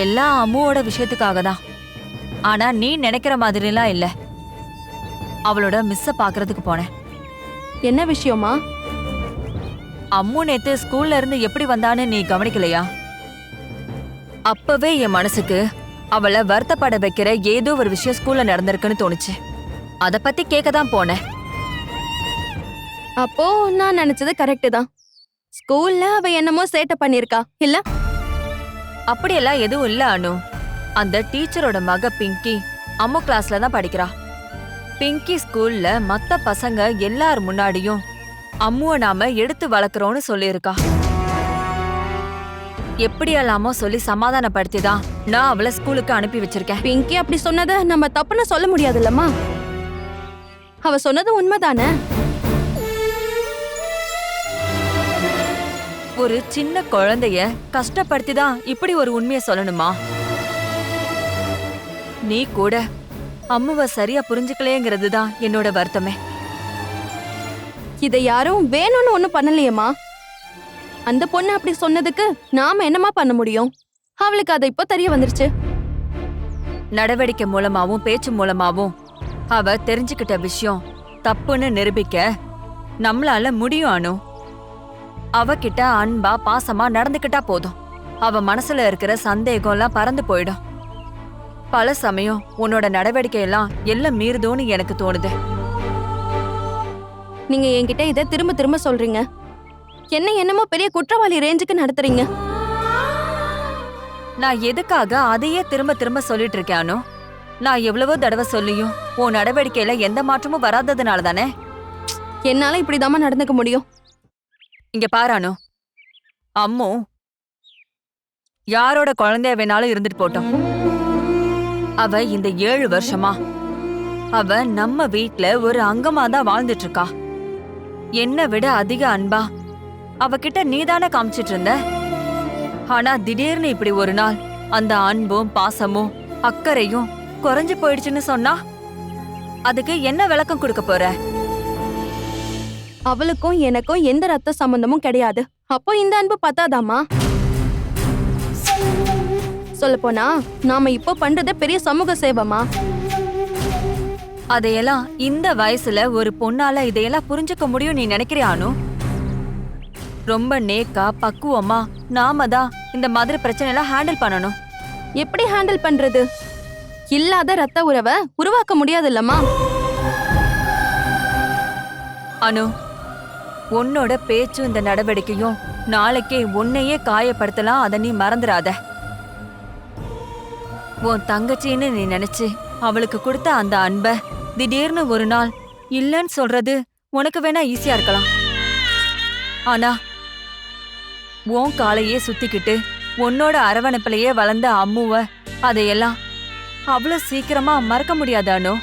[SPEAKER 2] எல்லாம் அம்முவோட விஷயத்துக்காக தான். ஆனா நீ நினைக்கிற மாதிரிலாம் இல்ல. அவளோட மிஸ்ஸ பாக்குறதுக்கு போனேன்.
[SPEAKER 10] என்ன விஷயமா?
[SPEAKER 2] அம்மு நேத்து ஸ்கூல்ல இருந்து எப்படி வந்தான்னு நீ கவனிக்கலையா? அப்பவே என் மனசுக்கு அவளை வருத்தப்பட வைக்கிற ஏதோ ஒரு விஷயம் ஸ்கூல்ல நடந்திருக்குன்னு தோணுச்சு. அத பத்தி கேட்க தான் போனேன்.
[SPEAKER 10] அப்போ நான் நினைச்சது கரெக்ட் தான். ஸ்கூல்ல அவ என்னமோ சேட்டை பண்ணிருக்கா இல்ல?
[SPEAKER 2] அப்படியெல்லாம் எதுவும் இல்ல அனு. அந்த டீச்சரோட மக பிங்கி அம்மு கிளாஸ்ல தான் படிக்கிறா. பிங்கி ஸ்கூல்ல மத்த பசங்க எல்லார் முன்னாடியும் அம்முவ நாம எடுத்து வளர்க்குறோம்னு சொல்லியிருக்கா. எப்படியெல்லாமோ சொல்லி சமாதானப்படுத்தி தான் நான் அவளை ஸ்கூலுக்கு அனுப்பி வச்சிருக்கேன்.
[SPEAKER 10] பிங்கி அப்படி சொன்னதை நம்ம தப்புன்னு சொல்ல முடியாதுல்லம்மா. அவ சொன்னது உண்மைதானே?
[SPEAKER 2] ஒரு சின்ன குழந்தைய கஷ்டப்படுத்தி தான் இப்படி ஒரு உண்மையை சொல்லணுமா? நீ கூட அம்முவ சரியா புரிஞ்சுக்கலேங்கிறது தான் என்னோட வருத்தமே.
[SPEAKER 10] இதை யாரும் வேணும்னு ஒண்ணும் பண்ணலையேம்மா. அந்த பொண்ணு அப்படி சொன்னதுக்கு நாம என்னமா பண்ண முடியும்? அவளுக்கு அது இப்போ தெரிய வந்துருச்சு.
[SPEAKER 2] நடவடிக்கை மூலமாவும் பேச்சு மூலமாவும் அவ தெரிஞ்சுக்கிட்ட விஷயம் தப்புன்னு நிரூபிக்க நம்மளால முடியும் அனு. அவகிட்ட அன்பா பாசமா நடந்துக்கிட்டா போதும். அவ மனசுல இருக்கிற சந்தேகம் எல்லாம் பறந்து போயிடும். பல சமயம் உன்னோட நடவடிக்கை எல்லாம் எல்லாம் மீறுதோன்னு எனக்கு தோணுது.
[SPEAKER 10] நீங்க என்கிட்ட இதை திரும்ப திரும்ப சொல்றீங்க. என்னமோ பெரிய குற்றவாளி ரேஞ்சுக்கு நடத்துறீங்க.
[SPEAKER 2] நான் எதுக்காக அதையே திரும்ப திரும்ப சொல்லிட்டு இருக்கேன் அனு? நான் எவ்வளவோ தடவை சொல்லியும் உன் நடவடிக்கையில எந்த மாற்றமும் வராததுனால தானே.
[SPEAKER 10] என்னால இப்படிதாம்மா நடந்துக்க முடியும்.
[SPEAKER 2] இங்க பாரானு, அம்மு யாரோட குழந்தைய வேணாலும் இருந்துட்டு போட்டோம். அவ இந்த 7 வருஷமா அவ நம்ம வீட்ல ஒரு அங்கமா தான் வாழ்ந்துட்டு இருக்கா. என்னை விட அதிக அன்பா அவகிட்ட நீதானே காமிச்சிட்டு இருந்த. ஆனா திடீர்னு இப்படி ஒரு நாள் அந்த அன்பும் பாசமும் அக்கறையும் குறைஞ்சு போயிடுச்சுன்னு சொன்னா அதுக்கு என்ன விளக்கம் கொடுக்க போற?
[SPEAKER 10] அவளுக்கும் எனக்கும் எந்த ரத்த சம்பந்தமும் கிடையாது. அப்போ இந்த அன்பு பத்தாதாமா? சொல்லப்போனா நாம இப்போ பண்றது பெரிய சமூக சேவமா?
[SPEAKER 2] அதையெல்லாம் இந்த வயசுல ஒரு பொண்ணால இதையெல்லாம் புரிஞ்சுக்க முடியும் நீ நினைக்கிறியானு? ரொம்ப நேக்கா பக்குவமா நாம தான் இந்த மாதிரி பிரச்சனை எல்லாம் ஹேண்டில் பண்ணணும்.
[SPEAKER 10] எப்படி ஹேண்டில் பண்றது? இல்லாத ரத்த உறவை உருவாக்க முடியாது இல்லம்மா?
[SPEAKER 2] அனு, உன்னோட பேச்சும் இந்த நடவடிக்கையும் நாளைக்கே உன்னையே காயப்படுத்தலாம். அதை நீ மறந்துடாத. உன் தங்கச்சின்னு நீ நினைச்சு அவளுக்கு கொடுத்த அந்த அன்பை திடீர்னு ஒரு நாள் இல்லன்னு சொல்றது உனக்கு வேணா ஈஸியா இருக்கலாம். ஆனா உன் காலையே சுத்திக்கிட்டு உன்னோட அரவணைப்பிலேயே வளர்ந்த அம்முவ அதையெல்லாம் அவ்வளவு சீக்கிரமா மறக்க முடியாதானோ?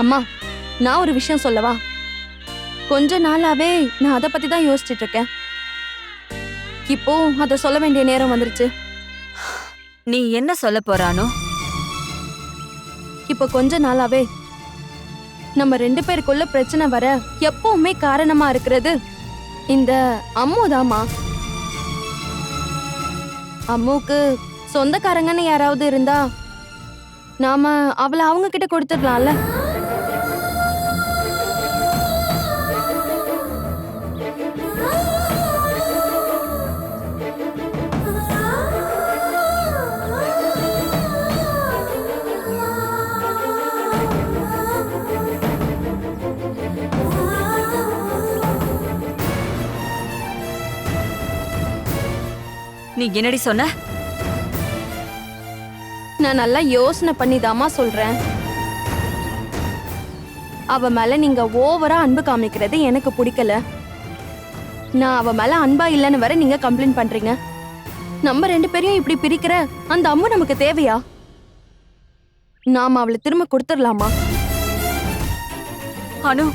[SPEAKER 10] அம்மா, நான் ஒரு விஷயம் சொல்லவா? கொஞ்ச நாளாவே நான் அதை பத்தி தான் யோசிச்சுட்டு இருக்கேன். இப்போ அதை சொல்ல வேண்டிய நேரம் வந்துருச்சு.
[SPEAKER 2] நீ என்ன சொல்ல போறானோ?
[SPEAKER 10] இப்போ கொஞ்ச நாளாவே நம்ம 2 பேருக்குள்ள பிரச்சனை வர எப்பவுமே காரணமா இருக்கிறது இந்த அம்முதாமா. அம்முக்கு சொந்தக்காரங்கன்னு யாராவது இருந்தா நாம அவளை அவங்க கிட்ட கொடுத்துடலாம்ல.
[SPEAKER 2] நீ என்னடி சொன்ன?
[SPEAKER 10] நான் நல்லா யோசனை பண்ணிதாமா சொல்றேன். அவ மேல நீங்க ஓவரா அன்பு காமிக்கிறது எனக்கு பிடிக்கல. நான் அவ மேல அன்பா இல்லைன்னு வர நீங்க கம்ப்ளைண்ட் பண்றீங்க. நம்ம 2 பேரையும் இப்படி பிரிக்கிற அந்த அம்மா நமக்கு தேவையா? நாம அவளை திரும்ப கொடுத்துடலாமா?
[SPEAKER 2] அனு,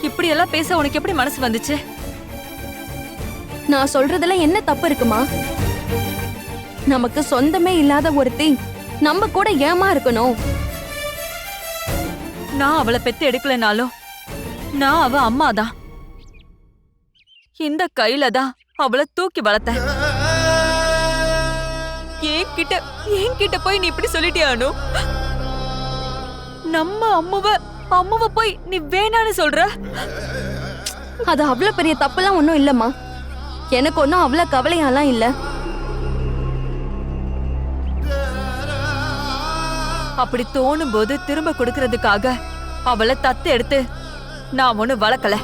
[SPEAKER 2] இப்படி எல்லாம் பேச உனக்கு எப்படி மனசு வந்துச்சு?
[SPEAKER 10] நான் சொல்றதுல என்ன தப்பு இருக்குமா? நமக்கு சொந்தமே இல்லாத ஒருத்தி நம்ம கூட ஏமா இருக்கணும்?
[SPEAKER 2] நான் அவளை பெத்து எடுக்கலனாலும் நான் அவ அம்மாதான். இந்த கையில தான் அவளை தூக்கி வளர்த்தேன். என்கிட்ட போய் நீ இப்படி சொல்லிட்டியானு? நம்ம அம்முவ போய் நீ வேணான்னு சொல்ற?
[SPEAKER 10] அது அவ்வளவு பெரிய தப்புலாம் ஒண்ணும் இல்லம்மா. எனக்கு ஒன்னும் அவ்வளவு கவலையாலாம் இல்ல.
[SPEAKER 2] அப்படி தோணும் போது திரும்ப கொடுக்கறதுக்காக அவளை தத்து எடுத்து நான் ஒண்ணு வளர்க்கல.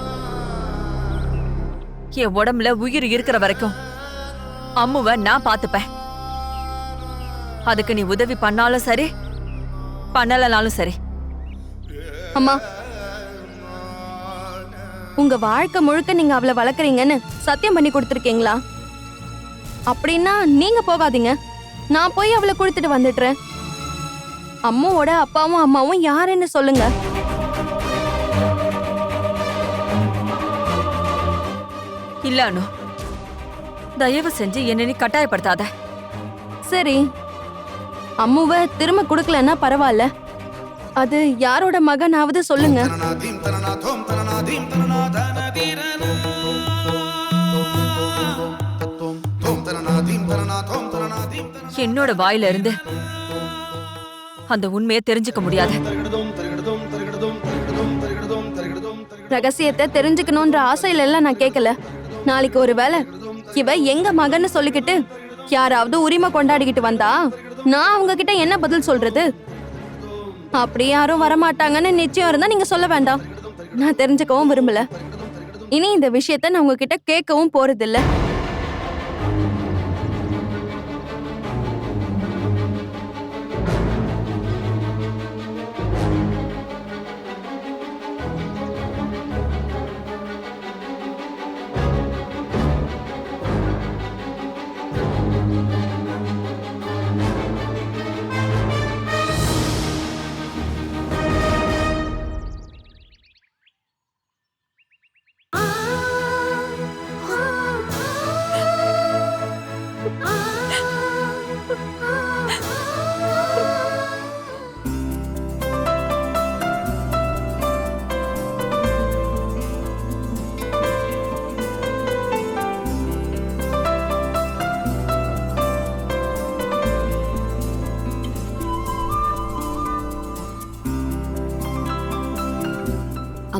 [SPEAKER 2] என் உடம்புல உயிர் இருக்கிற வரைக்கும் அம்முவ நான் பாத்துப்பேன். அதுக்கு நீ உதவி பண்ணாலும் சரி, பண்ணலனாலும் சரி.
[SPEAKER 10] அம்மா, உங்க வாழ்க்கை முழுக்க நீங்க அவளை வளர்க்குறீங்கன்னு சத்தியம் பண்ணி கொடுத்துருக்கீங்களா? அப்படின்னா நீங்க போகாதீங்க, நான் போய் அவளை கொடுத்துட்டு வந்துடுறேன். அம்மாவோட அப்பாவும் அம்மாவும் யாருன்னு சொல்லுங்க.
[SPEAKER 2] இல்ல அனு, தயவு செஞ்சு என்ன நீ கட்டாயப்படுத்தாத.
[SPEAKER 10] சரி, அம்முவ திரும்ப கொடுக்கலன்னா பரவாயில்ல. அது யாரோட மகனாவது சொல்லுங்க.
[SPEAKER 2] என்னோட வாயில இருந்து அந்த உண்மையை தெரிஞ்சுக்க முடியாது.
[SPEAKER 10] ரகசியத்தை தெரிஞ்சுக்கணும்ன்ற ஆசையில எல்லாம் நான் கேட்கல. நாளைக்கு ஒரு வேளை இவ எங்க மகன்னு சொல்லிக்கிட்டு யாராவது உரிமை கொண்டாடிக்கிட்டு வந்தா நான் அவங்க கிட்ட என்ன பதில் சொல்றது? அப்படி யாரும் வரமாட்டாங்கன்னு நிச்சயம் இருந்தா நீங்க சொல்ல வேண்டாம். நான் தெரிஞ்சுக்கவும் விரும்பல. இனி இந்த விஷயத்த நான் உங்ககிட்ட கேட்கவும் போறதில்ல.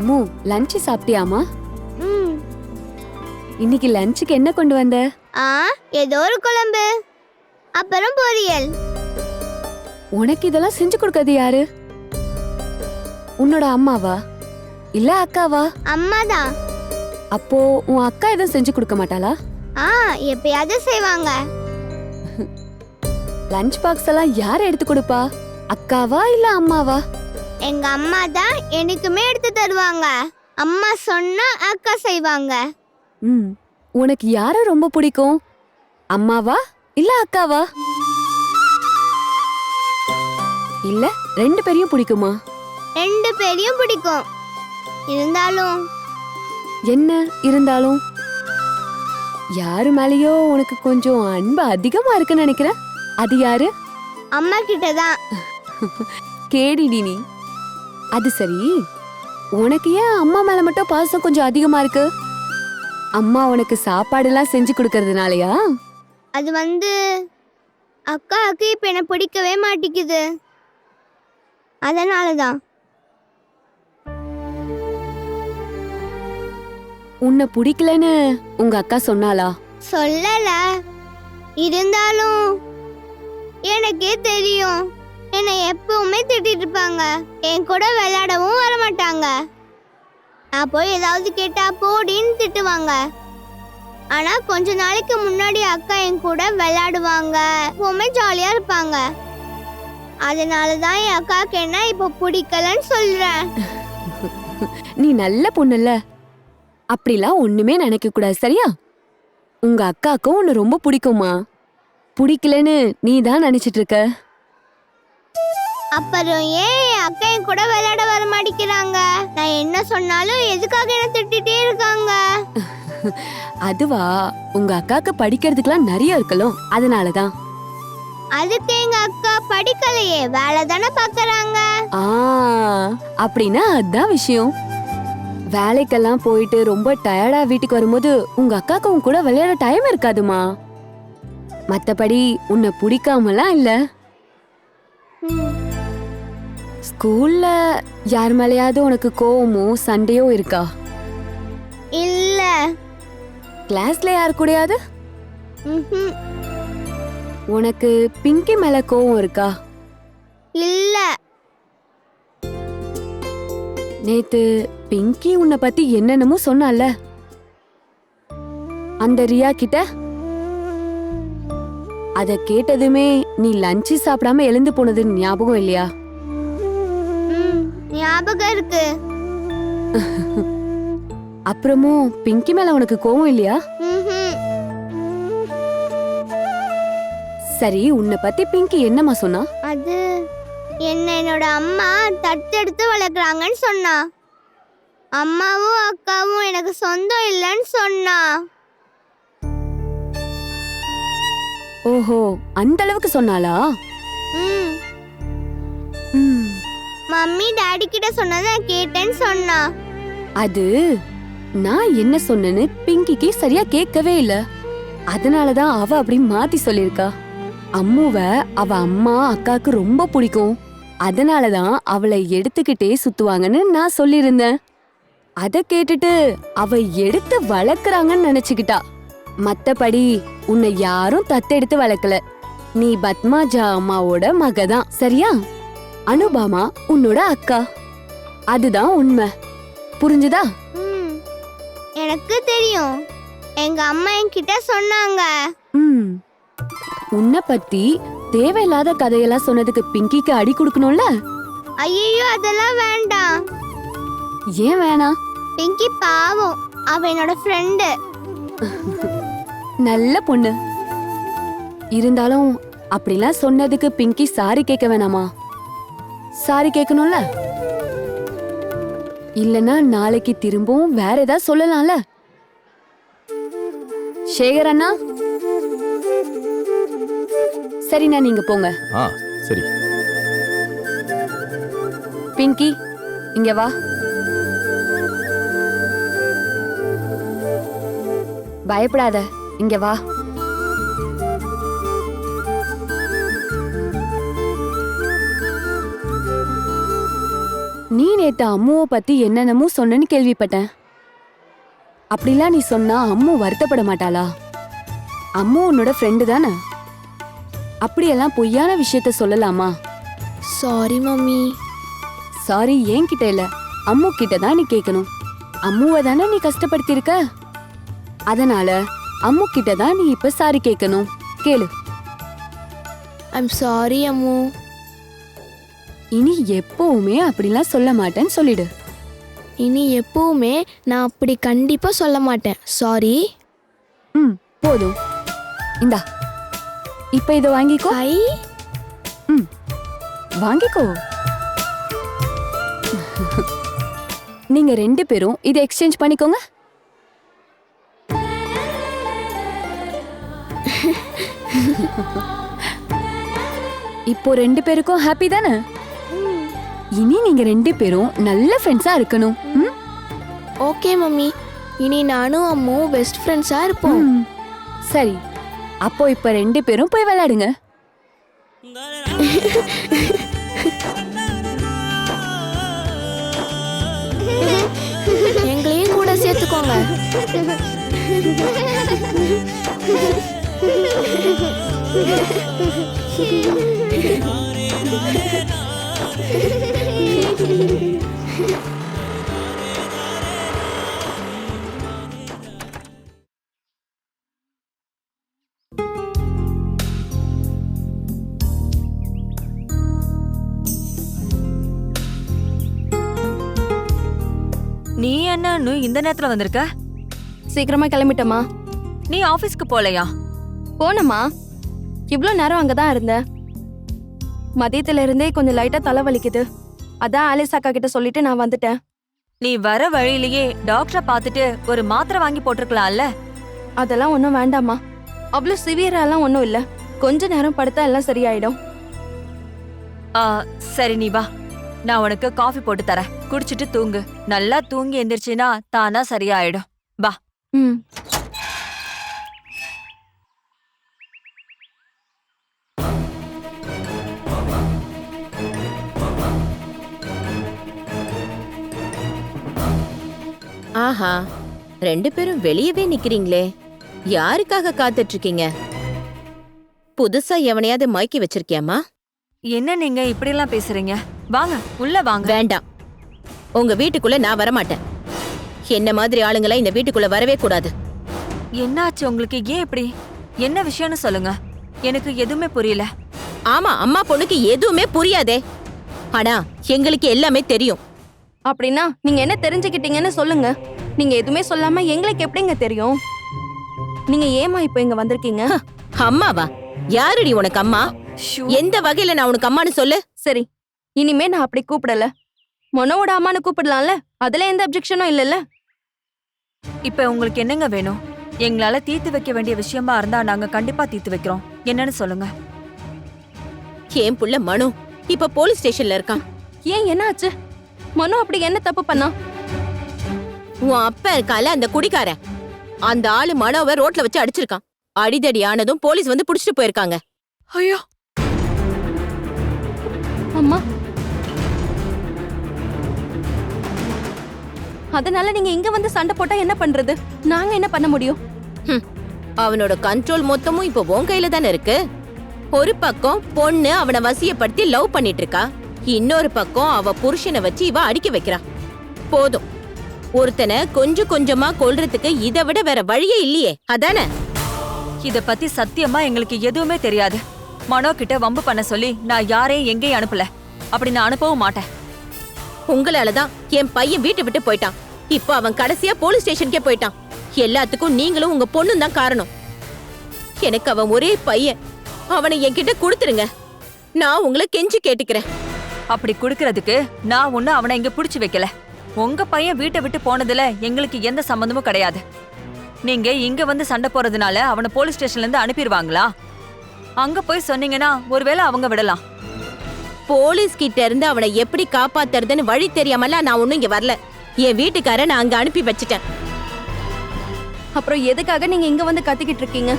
[SPEAKER 8] அம்மு லஞ்ச் சாப்பிட்டியாமா?
[SPEAKER 4] ம்.
[SPEAKER 8] இன்னைக்கு லஞ்சுக்கு என்ன கொண்டு வந்த?
[SPEAKER 4] ஏதோ ஒரு குழம்பு, அப்புறம் பொரியல்.
[SPEAKER 8] உனக்கு இதெல்லாம் செஞ்சு கொடுக்கறது யாரு? உன்னோட அம்மாவா இல்ல அக்காவா?
[SPEAKER 4] அம்மாதான்.
[SPEAKER 8] அப்போ உன் அக்கா எதுவும் செஞ்சு கொடுக்க மாட்டாளா?
[SPEAKER 4] எப்பயாவது செய்வாங்க.
[SPEAKER 8] லஞ்ச் பாக்ஸ் எல்லாம் யார் எடுத்து கொடுப்பா? அக்காவா இல்ல அம்மாவா?
[SPEAKER 4] எங்க அம்மா தான் எனக்குமே எடுத்து தருவாங்க. அம்மா சொன்னா அக்கா செய்வாங்க.
[SPEAKER 8] உனக்கு யார ரொம்ப பிடிக்கும்? அம்மாவா இல்ல அக்காவா? இல்ல ரெண்டு பேரையும் பிடிக்குமா?
[SPEAKER 4] ரெண்டு பேரையும் பிடிக்கும். இருந்தாலும்
[SPEAKER 8] என்ன இருந்தாலும்? யாரு மேலயோ உனக்கு கொஞ்சம் அன்பு அதிகமா இருக்குன்னு நினைக்கிறேன். அது யாரு?
[SPEAKER 4] அம்மா கிட்டதான்.
[SPEAKER 8] கேடிடி நீ. அது சரி, உனக்கு ஏன் அம்மா மேல மட்டும் பாசம் கொஞ்சம் அதிகமா இருக்கு? அம்மா உனக்கு சாப்பாடு எல்லாம் செஞ்சு கொடுக்கறதுனாலயா?
[SPEAKER 4] அது அக்காவுக்கு இப்ப என்ன பிடிக்கவே மாட்டேங்குது. அதனாலதான்.
[SPEAKER 8] உன்னை பிடிக்கலன்னு உங்க அக்கா சொன்னாளா?
[SPEAKER 4] சொல்லல. இருந்தாலும் எனக்கே தெரியும். என்னை எப்பவுமே திட்டிட்டு இருப்பாங்க. என் கூட விளையாடவும் வரமாட்டாங்க. நான் போய் ஏதாவது கேட்டா போடின்னு திட்டுவாங்க. ஆனா கொஞ்ச நாளைக்கு முன்னாடி அக்கா என் கூட விளையாடுவாங்க, எப்பவுமே ஜாலியா இருப்பாங்க. அதனாலதான் என் அக்காவுக்கு என்ன இப்ப பிடிக்கலன்னு சொல்றேன்.
[SPEAKER 8] நீ நல்ல பொண்ணுல்ல, அப்படிலாம் ஒண்ணுமே நினைக்க கூடாது சரியா? உங்க அக்காக்கும் உன்னை ரொம்ப பிடிக்குமா? பிடிக்கலன்னு நீ தான் நினைச்சிட்டு இருக்க.
[SPEAKER 4] அப்புறம் ஏன் என் அக்கா என் கூட விளையாட வர மாட்டேங்கிறாங்க? நான் என்ன சொன்னாலும் எதுக்காக என்ன திட்டிட்டே இருக்காங்க?
[SPEAKER 8] அதுவா, உங்க அக்காக்கு படிக்கிறதுக்கெல்லாம் நிறைய இருக்கலாம், அதனாலதான்.
[SPEAKER 4] அதுக்கு எங்க அக்கா படிக்கலையே, வேலை தானே பாக்குறாங்க.
[SPEAKER 8] அப்படின்னா அதான் விஷயம். வேலைக்கெல்லாம் போயிட்டு ரொம்ப டயர்டா வீட்டுக்கு வரும்போது உங்க அக்காக்கு உன் கூட விளையாட டைம் இருக்காதுமா. மத்தபடி உன்னை பிடிக்காமலாம் இல்ல. ஸ்கூல்ல யார் மேலயாவது உனக்கு கோவமோ சண்டையோ இருக்கா?
[SPEAKER 4] இல்ல.
[SPEAKER 8] கிளாஸ்ல யார் கூடயாவது? உனக்கு பிங்கி மேல கோவம் இருக்கா?
[SPEAKER 4] இல்ல.
[SPEAKER 8] நேத்து பிங்கி உன்னை பத்தி என்னென்னமோ சொன்னால, அந்த ரியா கிட்ட. அத கேட்டதுமே நீ லஞ்ச் சாப்பிடாம எழுந்து போனது ஞாபகம் இல்லையா?
[SPEAKER 4] ஞாபகம் இருக்கு.
[SPEAKER 8] அப்புறமும் பிங்கி மேல உனக்கு கோவம் இல்லையா? சரி, உன்னை பத்தி பிங்கி என்னமா சொன்னா?
[SPEAKER 4] அது என்னோட அம்மா தத்தெடுத்து வளர்க்குறாங்கன்னு சொன்னா. அம்மாவும் அக்காவும் எனக்கு சொந்தம் இல்லைன்னு சொன்னா.
[SPEAKER 8] ஓஹோ, அந்த அளவுக்கு சொன்னாளா?
[SPEAKER 4] மம்மி டாடி கிட்ட சொன்னதை கேட்டேன்னு சொன்னா.
[SPEAKER 8] அது நான் என்ன சொன்னேன்னு பிங்கிக்கு சரியா கேட்கவே இல்ல. அதனாலதான் அவ அப்படி மாத்தி சொல்லிருக்கா. அம்முவ அவ அம்மா அக்காக்கு ரொம்ப பிடிக்கும், அதனாலதான் அவளை எடுத்துக்கிட்டே சுத்துவாங்கன்னு நான் சொல்லியிருந்தேன். அத கேட்டுட்டு அவ எடுத்து வளர்க்கறாங்கன்னு நினைச்சுக்கிட்டா. மத்தபடி உன்னை யாரும் தத்தெடுத்து வளர்க்கல. நீ பத்மாஜா அம்மாவோட மகதான், சரியா? அனுபாமா உன்னோட அக்கா. அதுதான் உண்மை. புரிஞ்சுதா?
[SPEAKER 4] எனக்கு தெரியும். எங்க அம்மா என்கிட்ட சொன்னாங்க.
[SPEAKER 8] உன்னை பத்தி தேவையில்லாத கதையெல்லாம் சொன்னதுக்கு பிங்கிக்கு அடி கொடுக்கணும்ல?
[SPEAKER 4] ஐயோ, அதெல்லாம் வேண்டாம்.
[SPEAKER 8] ஏன் வேணாம்?
[SPEAKER 4] பிங்கி பாவம், அவ என்னோட ஃப்ரெண்டு.
[SPEAKER 8] நல்ல பொண்ணு. இருந்தாலும் அப்படிலாம் சொன்னதுக்கு பிங்கி சாரி கேட்க வேணாமா? சாரி கேட்கணும்ல? இல்லனா நாளைக்கு திரும்பவும் வேற ஏதாவது சொல்லலாம்ல? சேகர் அண்ணா, சரிண்ணா, நீங்க போங்க.
[SPEAKER 5] சரி.
[SPEAKER 8] பிங்கி, இங்க வா. பயப்படாத, இங்க வா. நீ நேத்து அம்முவை பத்தி என்னென்னமோ சொன்னேன்னு கேள்விப்பட்டேன். அப்படிலாம் நீ சொன்னா அம்மு வருத்தப்பட மாட்டாளா? அம்மு உன்னோட ஃப்ரெண்டு தானே. அப்படியெல்லாம் பொய்யான விஷயத்த சொல்லலாமா?
[SPEAKER 4] Sorry mummy.
[SPEAKER 8] சாரி என்கிட்ட இல்ல, அம்மு கிட்ட தான் நீ கேட்கணும். அம்முவை தானே நீ கஷ்டப்படுத்திருக்க. அதனால அம்மு கிட்ட தான் நீ இப்ப சாரி கேட்கணும். கேளு.
[SPEAKER 4] I'm sorry Ammu.
[SPEAKER 8] இனி எப்பவுமே அப்படிலாம் சொல்ல மாட்டேன்னு சொல்லிடு.
[SPEAKER 4] இனி எப்பவுமே நான் அப்படி கண்டிப்பா சொல்ல மாட்டேன். சாரி.
[SPEAKER 8] போதும். இந்தா இப்ப இத வாங்கிக்கோ. வாங்கிக்கோ. நீங்க 2 பேரும் இதை எக்ஸ்சேஞ்ச் பண்ணிக்கோங்க. இப்போ 2 பேருக்கும் ஹாப்பி தானே? இனி நீங்க 2 பேரும் நல்ல ஃப்ரெண்ட்ஸா இருக்கணும்.
[SPEAKER 4] Okay mummy. இனி நானும் அம்மும் பெஸ்ட் ஃப்ரெண்ட்ஸா இருப்போம்.
[SPEAKER 8] சரி, அப்போ இப்ப 2 பேரும் போய் விளையாடுங்க.
[SPEAKER 4] எங்களையும் கூட சேர்த்துக்கோங்க.
[SPEAKER 2] நீ என்ன இன்னும் இந்த நேரத்துல வந்திருக்க?
[SPEAKER 10] சீக்கிரமா கிளம்பிட்டமா?
[SPEAKER 2] நீ ஆபீஸ்க்கு போலையா?
[SPEAKER 10] போனமா. இவ்ளோ நேரம் அங்கதான் இருந்தேன். மதியத்துல இருந்தே கொஞ்சம் லைட்டா தலை வலிக்குது. அதான் ஆலிஸ் அக்கா கிட்ட சொல்லிட்டு நான் வந்துட்டேன்.
[SPEAKER 2] நீ வர வழியிலேயே டாக்டரை பார்த்துட்டு ஒரு மாத்திரை வாங்கி போட்டிருக்கலாம்ல.
[SPEAKER 10] அதெல்லாம் ஒன்றும் வேண்டாமா. அவ்வளோ சிவியராலாம் ஒன்றும் இல்லை. கொஞ்ச நேரம் படுத்தா எல்லாம் சரியாயிடும்.
[SPEAKER 2] சரி நீ வா, நான் உனக்கு காஃபி போட்டு தரேன். குடிச்சிட்டு தூங்கு. நல்லா தூங்கி எந்திரிச்சினா தானா சரியாயிடும். வா.
[SPEAKER 1] ஆஹா, 2 பேரும் வெளியவே நிக்கிறீங்களே. யாருக்காக காத்துட்டு இருக்கீங்க? புதுசா எவனையாவது மயக்கி வச்சிருக்கியாமா?
[SPEAKER 2] என்ன நீங்க இப்படி எல்லாம் பேசுறீங்க? வாங்க உள்ள வாங்க.
[SPEAKER 1] வேண்டாம், உங்க வீட்டுக்குள்ள நான் வரமாட்டேன். என்ன மாதிரி ஆளுங்களா இந்த வீட்டுக்குள்ள வரவே கூடாது.
[SPEAKER 2] என்னாச்சு உங்களுக்கு? ஏன் இப்படி? என்ன விஷயம்னு சொல்லுங்க. எனக்கு எதுவுமே புரியல.
[SPEAKER 1] ஆமா, அம்மா பொண்ணுக்கு எதுவுமே புரியாதே. ஆனா எங்களுக்கு எல்லாமே தெரியும்.
[SPEAKER 10] அப்படின்னா நீங்க என்ன தெரிஞ்சுக்கிட்டீங்கன்னு சொல்லுங்க. நீங்க எதுவுமே சொல்லாம எங்களுக்கு எப்படிங்க தெரியும்? நீங்க ஏமா இப்ப இங்க வந்திருக்கீங்க?
[SPEAKER 1] அம்மாவா? யாருடி உனக்கு அம்மா? எந்த வகையில நான் உனக்கு அம்மான்னு சொல்லு.
[SPEAKER 10] சரி, இனிமே நான் அப்படி கூப்பிடல. மனோவோட அம்மானு கூப்பிடலாம்ல. அதுல எந்த அப்ஜெக்ஷனும் இல்லல்ல.
[SPEAKER 2] இப்ப உங்களுக்கு என்னங்க வேணும்? எங்களால தீர்த்து வைக்க வேண்டிய விஷயமா இருந்தா நாங்க கண்டிப்பா தீர்த்து வைக்கிறோம். என்னன்னு சொல்லுங்க.
[SPEAKER 1] என் புள்ள மனு இப்ப போலீஸ் ஸ்டேஷன்ல இருக்கான்.
[SPEAKER 10] ஏன், என்ன ஆச்சு? மனோ அப்படி என்ன தப்பு பண்ணா?
[SPEAKER 1] உன் அப்பா இருக்கால அந்த குடிக்காரன், அந்த ஆளு மனோவை ரோட்ல வச்சு அடிச்சிருக்கான். அடிதடி ஆனதும் போலீஸ் வந்து புடிச்சிட்டு போயிருக்காங்க.
[SPEAKER 2] ஐயோ
[SPEAKER 10] அம்மா, அதனால நீங்க இங்க வந்து சண்டை போட்டா என்ன பண்றது? நாங்க என்ன பண்ண முடியும்?
[SPEAKER 1] அவனோட கண்ட்ரோல் மொத்தமும் இப்ப உன் கையில தானே இருக்கு. ஒரு பக்கம் பொண்ணு அவனை வசியப்படுத்தி லவ் பண்ணிட்டு இருக்கா, இன்னொரு பக்கம் அவ புருஷனை வச்சு இவ அடிக்க வைக்கிறா. போதும், ஒருத்தனை கொஞ்சம் கொஞ்சமா கொல்றதுக்கு இதை விட வேற வழியே இல்லையே, அதானே?
[SPEAKER 2] இத பத்தி சத்தியமா எங்களுக்கு எதுவுமே தெரியாது. மனோ கிட்ட வம்பு பண்ண சொல்லி நான் யாரையும் எங்கேயும் அனுப்பல. அப்படி நான் அனுப்பவும் மாட்டேன்.
[SPEAKER 1] உங்களாலதான் என் பையன் வீட்டை விட்டு போயிட்டான். இப்போ அவன் கடைசியா போலீஸ் ஸ்டேஷனுக்கே போயிட்டான். எல்லாத்துக்கும் நீங்களும் உங்க பொண்ணும் தான் காரணம். எனக்கு அவன் ஒரே பையன். அவனை என்கிட்ட கொடுத்துருங்க. நான் உங்களை கெஞ்சி கேட்டுக்கிறேன்.
[SPEAKER 2] அப்படி குடுக்கறதுக்கு நான் ஒண்ணு அவனை இங்க புடிச்சு வைக்கல. உங்க பையன் வீட்டை விட்டு போனதுல எங்களுக்கு எந்த சம்பந்தமும் கிடையாது. நீங்க இங்க வந்து சண்டை போறதுனால அவனை போலீஸ் ஸ்டேஷன்ல இருந்து அனுப்பிடுவாங்களா? அங்க போய் சொன்னீங்கன்னா ஒருவேளை அவங்க விடலாம்.
[SPEAKER 1] போலீஸ் கிட்ட இருந்து அவனை எப்படி காப்பாத்துறதுன்னு வழி தெரியாமல நான் ஒண்ணும் இங்க வரல. என் வீட்டுக்கார நான் அங்க அனுப்பி வச்சிட்டேன்.
[SPEAKER 10] அப்புறம் எதுக்காக நீங்க இங்க வந்து கத்திக்கிட்டு இருக்கீங்க?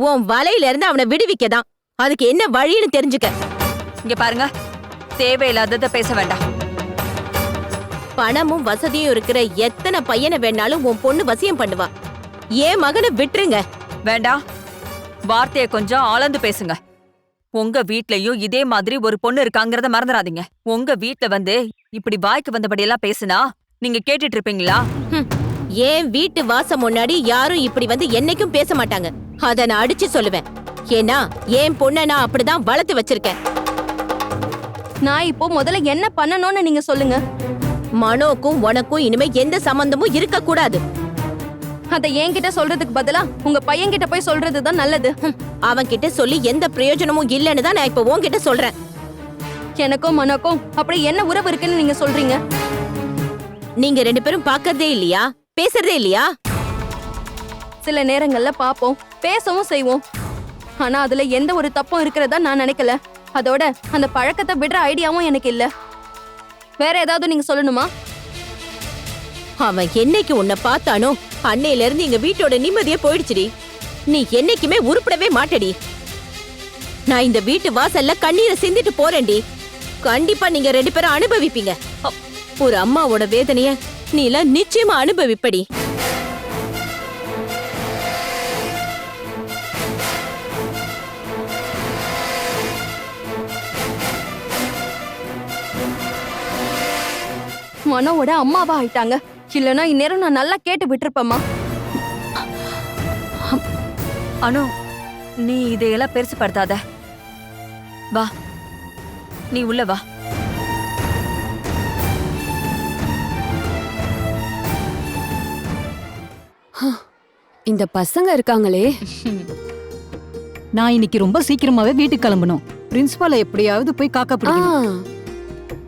[SPEAKER 1] உன் வலையில இருந்து அவனை விடுவிக்கதான். அதுக்கு என்ன வழின்னு தெரிஞ்சுக்க.
[SPEAKER 2] இங்க பாருங்க, தேவையில்லாதத பேச வேண்டாம்.
[SPEAKER 1] பணமும் வசதியும் இருக்கிற எத்தனை பையனை வேணாலும் உன் பொண்ணு வசியம் பண்ணுவா. என் மகனை விட்டுருங்க.
[SPEAKER 2] வேண்டாம், வார்த்தைய கொஞ்சம் அளந்து பேசுங்க. உங்க வீட்லயும் இதே மாதிரி ஒரு பொண்ணு இருக்காங்கறத மறந்துடாதீங்க. உங்க வீட்ல வந்து இப்படி வாய்க்கு வந்தபடியெல்லாம் பேசுனா நீங்க கேட்டுட்டு இருப்பீங்களா?
[SPEAKER 1] என் வீட்டு வாசம் முன்னாடி யாரும் இப்படி வந்து என்னைக்கும் பேச மாட்டாங்க. அத நான் அடிச்சு சொல்லுவேன். ஏன்னா என் பொண்ண நான் அப்படிதான் வளர்த்து வச்சிருக்கேன்.
[SPEAKER 10] நான் இப்போ முதல்ல என்ன பண்ணணும்னு நீங்க சொல்லுங்க.
[SPEAKER 1] மனோக்கும் உனக்கும் இனிமே எந்த சம்பந்தமும் இருக்க கூடாது.
[SPEAKER 10] அத என்கிட்ட சொல்றதுக்கு பதிலா உங்க பையன் கிட்ட போய் சொல்றதுதான் நல்லது.
[SPEAKER 1] அவன் கிட்ட சொல்லி எந்த பிரயோஜனமும் இல்லன்னு தான் நான் இப்ப உன்கிட்ட சொல்றேன்.
[SPEAKER 10] எனக்கும் மனோக்கும் அப்படி என்ன உறவு இருக்குன்னு நீங்க சொல்றீங்க?
[SPEAKER 1] நீங்க 2 பேரும் பாக்கறதே இல்லையா? பேசுறதே இல்லையா?
[SPEAKER 10] சில நேரங்கள்ல பாப்போம், பேசவும் செய்வோம். ஆனா அதுல எந்த ஒரு தப்பும் இருக்கிறதா நான் நினைக்கல. அதோட அந்த பழக்கத்தை விடுற ஐடியாவும் எனக்கு இல்ல. வேற ஏதாவது நீங்க சொல்லணுமா?
[SPEAKER 1] அவன் என்னைக்கு உன்னை பார்த்தானோ அன்னையில இருந்து எங்க வீட்டோட நிம்மதியே போயிடுச்சுடி. நீ என்னைக்குமே உருப்படவே மாட்டடி. நான் இந்த வீட்டு வாசல்ல கண்ணீரை சிந்திட்டு போறேன்டி. கண்டிப்பா நீங்க 2 பேரும் அனுபவிப்பீங்க. ஒரு அம்மாவோட வேதனைய நீ எல்லாம் நிச்சயமா அனுபவிப்படி.
[SPEAKER 10] மனோவோட அம்மாவா ஆயிட்டாங்க. இல்லனா இந்நேரம் நான் நல்லா கேட்டு விட்டுருப்பேம்மா.
[SPEAKER 2] அனு, நீ இதையெல்லாம் பெருசுப்படுத்தாத. வா, நீ உள்ள வா.
[SPEAKER 8] இந்த பசங்க இருக்காங்களே.
[SPEAKER 11] நான் இன்னைக்கு ரொம்ப சீக்கிரமாவே வீட்டுக்கு கிளம்பணும். பிரின்சிபால எப்படியாவது போய் காக்கா பிடிக்கணும்.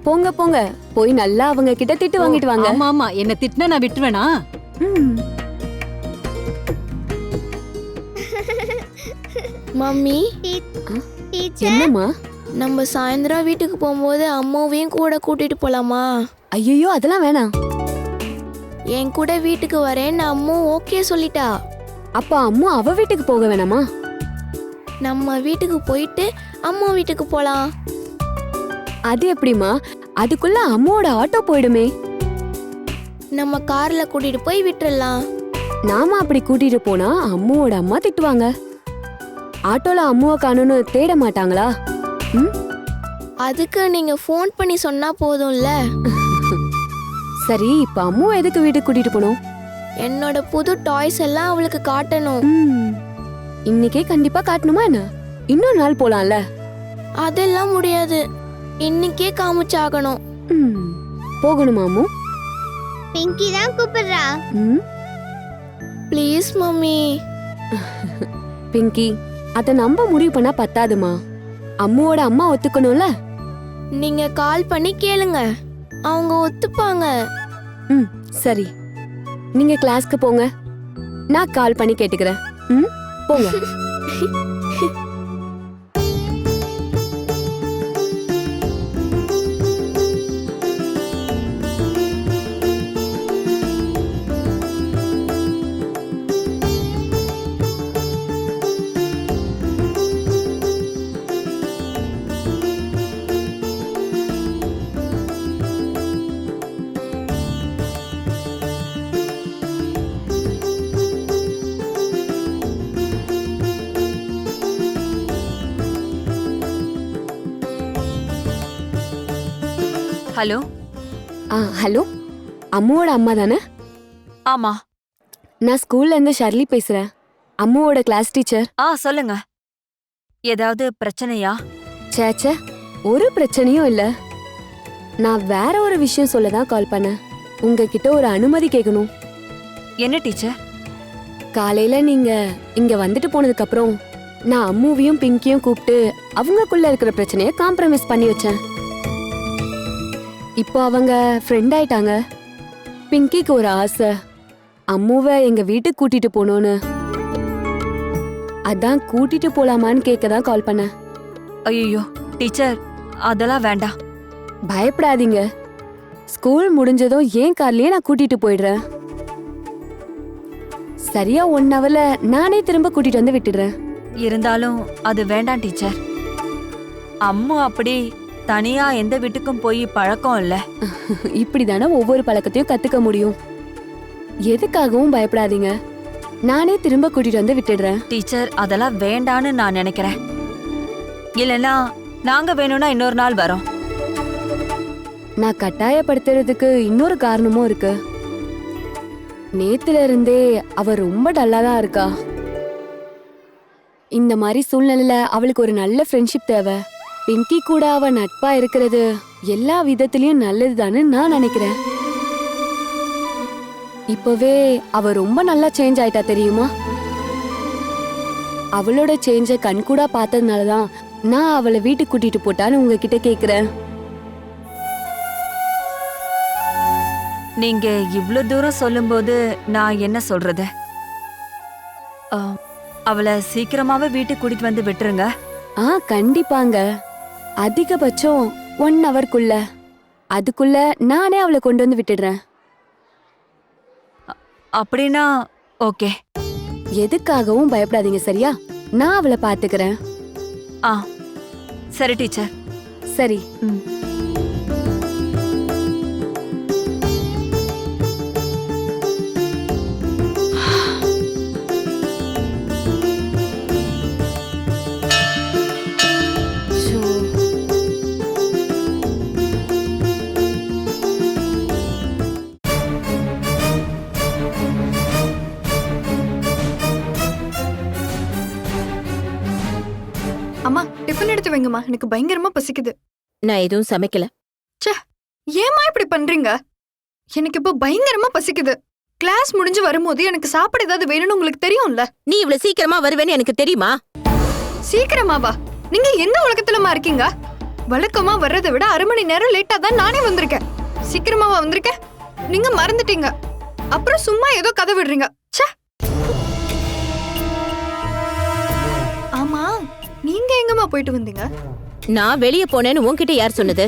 [SPEAKER 8] போங்க போங்க, போய் நல்லா அவங்க கிட்ட திட்டு வாங்கிட்டு வாங்க.
[SPEAKER 11] ஆமா ஆமா, என்ன திட்டினா நான் விட்டுருவேனா?
[SPEAKER 12] மம்மி,
[SPEAKER 8] என்னம்மா?
[SPEAKER 12] நம்ம சாயந்தரம் வீட்டுக்கு போகும்போது அம்மாவையும் கூட கூட்டிட்டு போலாமா?
[SPEAKER 8] ஐயோ, அதெல்லாம் வேணாம்.
[SPEAKER 12] என் கூட வீட்டுக்கு வரேன்னு அம்மா ஓகே சொல்லிட்டா.
[SPEAKER 8] அப்ப அம்மா அவ வீட்டுக்கு போக வேணாமா?
[SPEAKER 12] நம்ம வீட்டுக்கு போயிட்டு அம்மா வீட்டுக்கு போலாம்.
[SPEAKER 8] அது எப்படிமா? அதுக்குள்ள அம்மாவோட ஆட்டோ போயிடுமே.
[SPEAKER 12] நம்ம கார்ல கூட்டிட்டு போய் விட்டுறலாம்.
[SPEAKER 8] நாம அப்படி கூட்டிட்டு போனா அம்மாவோட அம்மா திட்டுவாங்க. ஆட்டோல அம்மாவை காணும்னு தேட மாட்டாங்களா?
[SPEAKER 12] அதுக்கு நீங்க ஃபோன் பண்ணி சொன்னா போதும்ல.
[SPEAKER 8] சரி, இப்ப அம்மா எதுக்கு வீட்டுக்கு கூட்டிட்டு போனோம்?
[SPEAKER 12] என்னோட புது டாய்ஸ் எல்லாம் அவளுக்கு காட்டணும்.
[SPEAKER 8] இன்னைக்கே கண்டிப்பா காட்டணுமா என்ன? இன்னொரு நாள் போலாம்ல?
[SPEAKER 12] அதெல்லாம் முடியாது, இன்னைக்கே காமிச்சாகணும்.
[SPEAKER 8] போகணுமா அம்மு?
[SPEAKER 4] பிங்கி தான் கூப்பிடுறா.
[SPEAKER 12] Please mummy.
[SPEAKER 8] பிங்கி, அத நம்ப முடிவு பண்ணா பத்தாதுமா. அம்முவோட அம்மா ஒத்துக்கணும்ல?
[SPEAKER 12] நீங்க கால் பண்ணி கேளுங்க, அவங்க ஒத்துப்பாங்க.
[SPEAKER 8] சரி, நீங்க கிளாஸ்க்கு போங்க, நான் கால் பண்ணி கேட்டுக்கிறேன். போங்க.
[SPEAKER 2] ஹலோ.
[SPEAKER 8] ஹலோ, அம்மாவோட அம்மா தானே?
[SPEAKER 2] ஆமா,
[SPEAKER 8] நான் ஸ்கூல்ல இருந்து ஷர்லி பேசுறேன், அம்மாவோட கிளாஸ் டீச்சர்.
[SPEAKER 2] சொல்லுங்க. ஏதாவது பிரச்சனையா?
[SPEAKER 8] சேச்சே, ஒரு பிரச்சனையும் இல்ல. நான் வேற ஒரு விஷயம் சொல்லதான் கால் பண்ணேன். உங்ககிட்ட ஒரு அனுமதி கேட்கணும்.
[SPEAKER 2] என்ன டீச்சர்?
[SPEAKER 8] காலையில நீங்க இங்க வந்துட்டு போனதுக்கு அப்புறம் நான் அம்முவையும் பிங்கியும் கூப்பிட்டு அவங்களுக்குள்ள இருக்கிற பிரச்சனைய காம்ப்ரமைஸ் பண்ணி வச்சேன். இப்போ அவங்க ஃப்ரெண்ட் ஆயிட்டாங்க. பிங்கிக்கு ஒரு ஆசை, அம்முவை எங்க வீட்டுக்கு கூட்டிட்டு போனோன்னு. அதான் கூட்டிட்டு போலாமான்னு கேட்கதான் கால் பண்ணேன்.
[SPEAKER 2] ஐயோ டீச்சர், அதெல்லாம் வேண்டாம்.
[SPEAKER 8] பயப்படாதீங்க, ஸ்கூல் முடிஞ்சதும் ஏன் கார்லயே நான் கூட்டிட்டு போயிடுறேன். சரியா 1 ஹவர்ல நானே திரும்ப கூட்டிட்டு வந்து விட்டுடுறேன்.
[SPEAKER 2] இருந்தாலும் அது வேண்டாம் டீச்சர். அம்மு அப்படி தனியா எந்த வீட்டுக்கும் போய் பழக்கம் இல்ல.
[SPEAKER 8] இப்படிதானே ஒவ்வொரு பழக்கத்தையும் கத்துக்க முடியும். எதுக்காகவும் பயப்படாதீங்க, நானே திரும்ப கூட்டிட்டு வந்து விட்டுடுறேன்.
[SPEAKER 2] டீச்சர், அதெல்லாம் வேண்டான்னு நான் நினைக்கிறேன். இல்லைன்னா நாங்க வேணும்னா இன்னொரு நாள் வரோம்.
[SPEAKER 8] நான் கட்டாயப்படுத்துறதுக்கு இன்னொரு காரணமும் இருக்கு. நேத்துல இருந்தே அவ ரொம்ப டல்லாதான் இருக்கா. இந்த மாதிரி சூழ்நிலையில அவளுக்கு ஒரு நல்ல ஃப்ரெண்ட்ஷிப் தேவை. பிங்கி கூட அவ நட்பா இருக்கிறது எல்லா விதத்திலயும் நல்லதுதான்னு நான் நினைக்கிறேன். இப்பவே அவ ரொம்ப நல்லா சேஞ்ச் ஆயிட்டா தெரியுமா? அவளோட சேஞ்ச கண்கூடா பார்த்ததுனாலதான் நான் அவளை வீட்டுக்கு கூட்டிட்டு போட்டான்னு உங்ககிட்ட கேக்குறேன்.
[SPEAKER 2] நீங்க இவ்ளோ தூரம் சொல்லும்போது நான் என்ன சொல்றது? அவளை சீக்கிரமாவே வீட்டுக்கு கூட்டிட்டு வந்து விட்டுருங்க.
[SPEAKER 8] கண்டிப்பாங்க. அதிகபட்சம் 1 ஹவர்க்குள்ள. அதுக்குள்ள நானே அவளை கொண்டு வந்து விட்டுடுறேன்.
[SPEAKER 2] அப்படின்னா ஓகே.
[SPEAKER 8] எதுக்காகவும் பயப்படாதீங்க, சரியா? நான் அவளை பாத்துக்கிறேன்.
[SPEAKER 2] சரி டீச்சர்.
[SPEAKER 8] சரி.
[SPEAKER 10] அம்மா, டிஃபன் எடுத்து வைங்கம்மா, எனக்கு பயங்கரமா பசிக்குது.
[SPEAKER 1] நான் எதுவும் சமைக்கல.
[SPEAKER 10] ச்சே, ஏம்மா இப்படி பண்றீங்க? எனக்கு இப்போ பயங்கரமா பசிக்குது. கிளாஸ் முடிஞ்சு வரும்போது எனக்கு சாப்பிட ஏதாவது வேணும்னு உங்களுக்கு தெரியும்ல.
[SPEAKER 1] நீ இவ்வளவு சீக்கிரமா வருவேன்னு எனக்கு தெரியுமா?
[SPEAKER 10] சீக்கிரமாவா? நீங்க எந்த உலகத்துலமா இருக்கீங்க? வழக்கமா வர்றதை விட 1/2 மணி நேரம் லேட்டா தான் நானே வந்திருக்கேன். சீக்கிரமாவா வந்திருக்கேன்? நீங்க மறந்துட்டீங்க. அப்புறம் சும்மா ஏதோ கதை விடுறீங்க. ச்சே. ஆமா, நீங்க எங்கம்மா போயிட்டு வந்தீங்க?
[SPEAKER 1] நான் வெளிய போனேன்னு உன்கிட்ட யார் சொன்னது?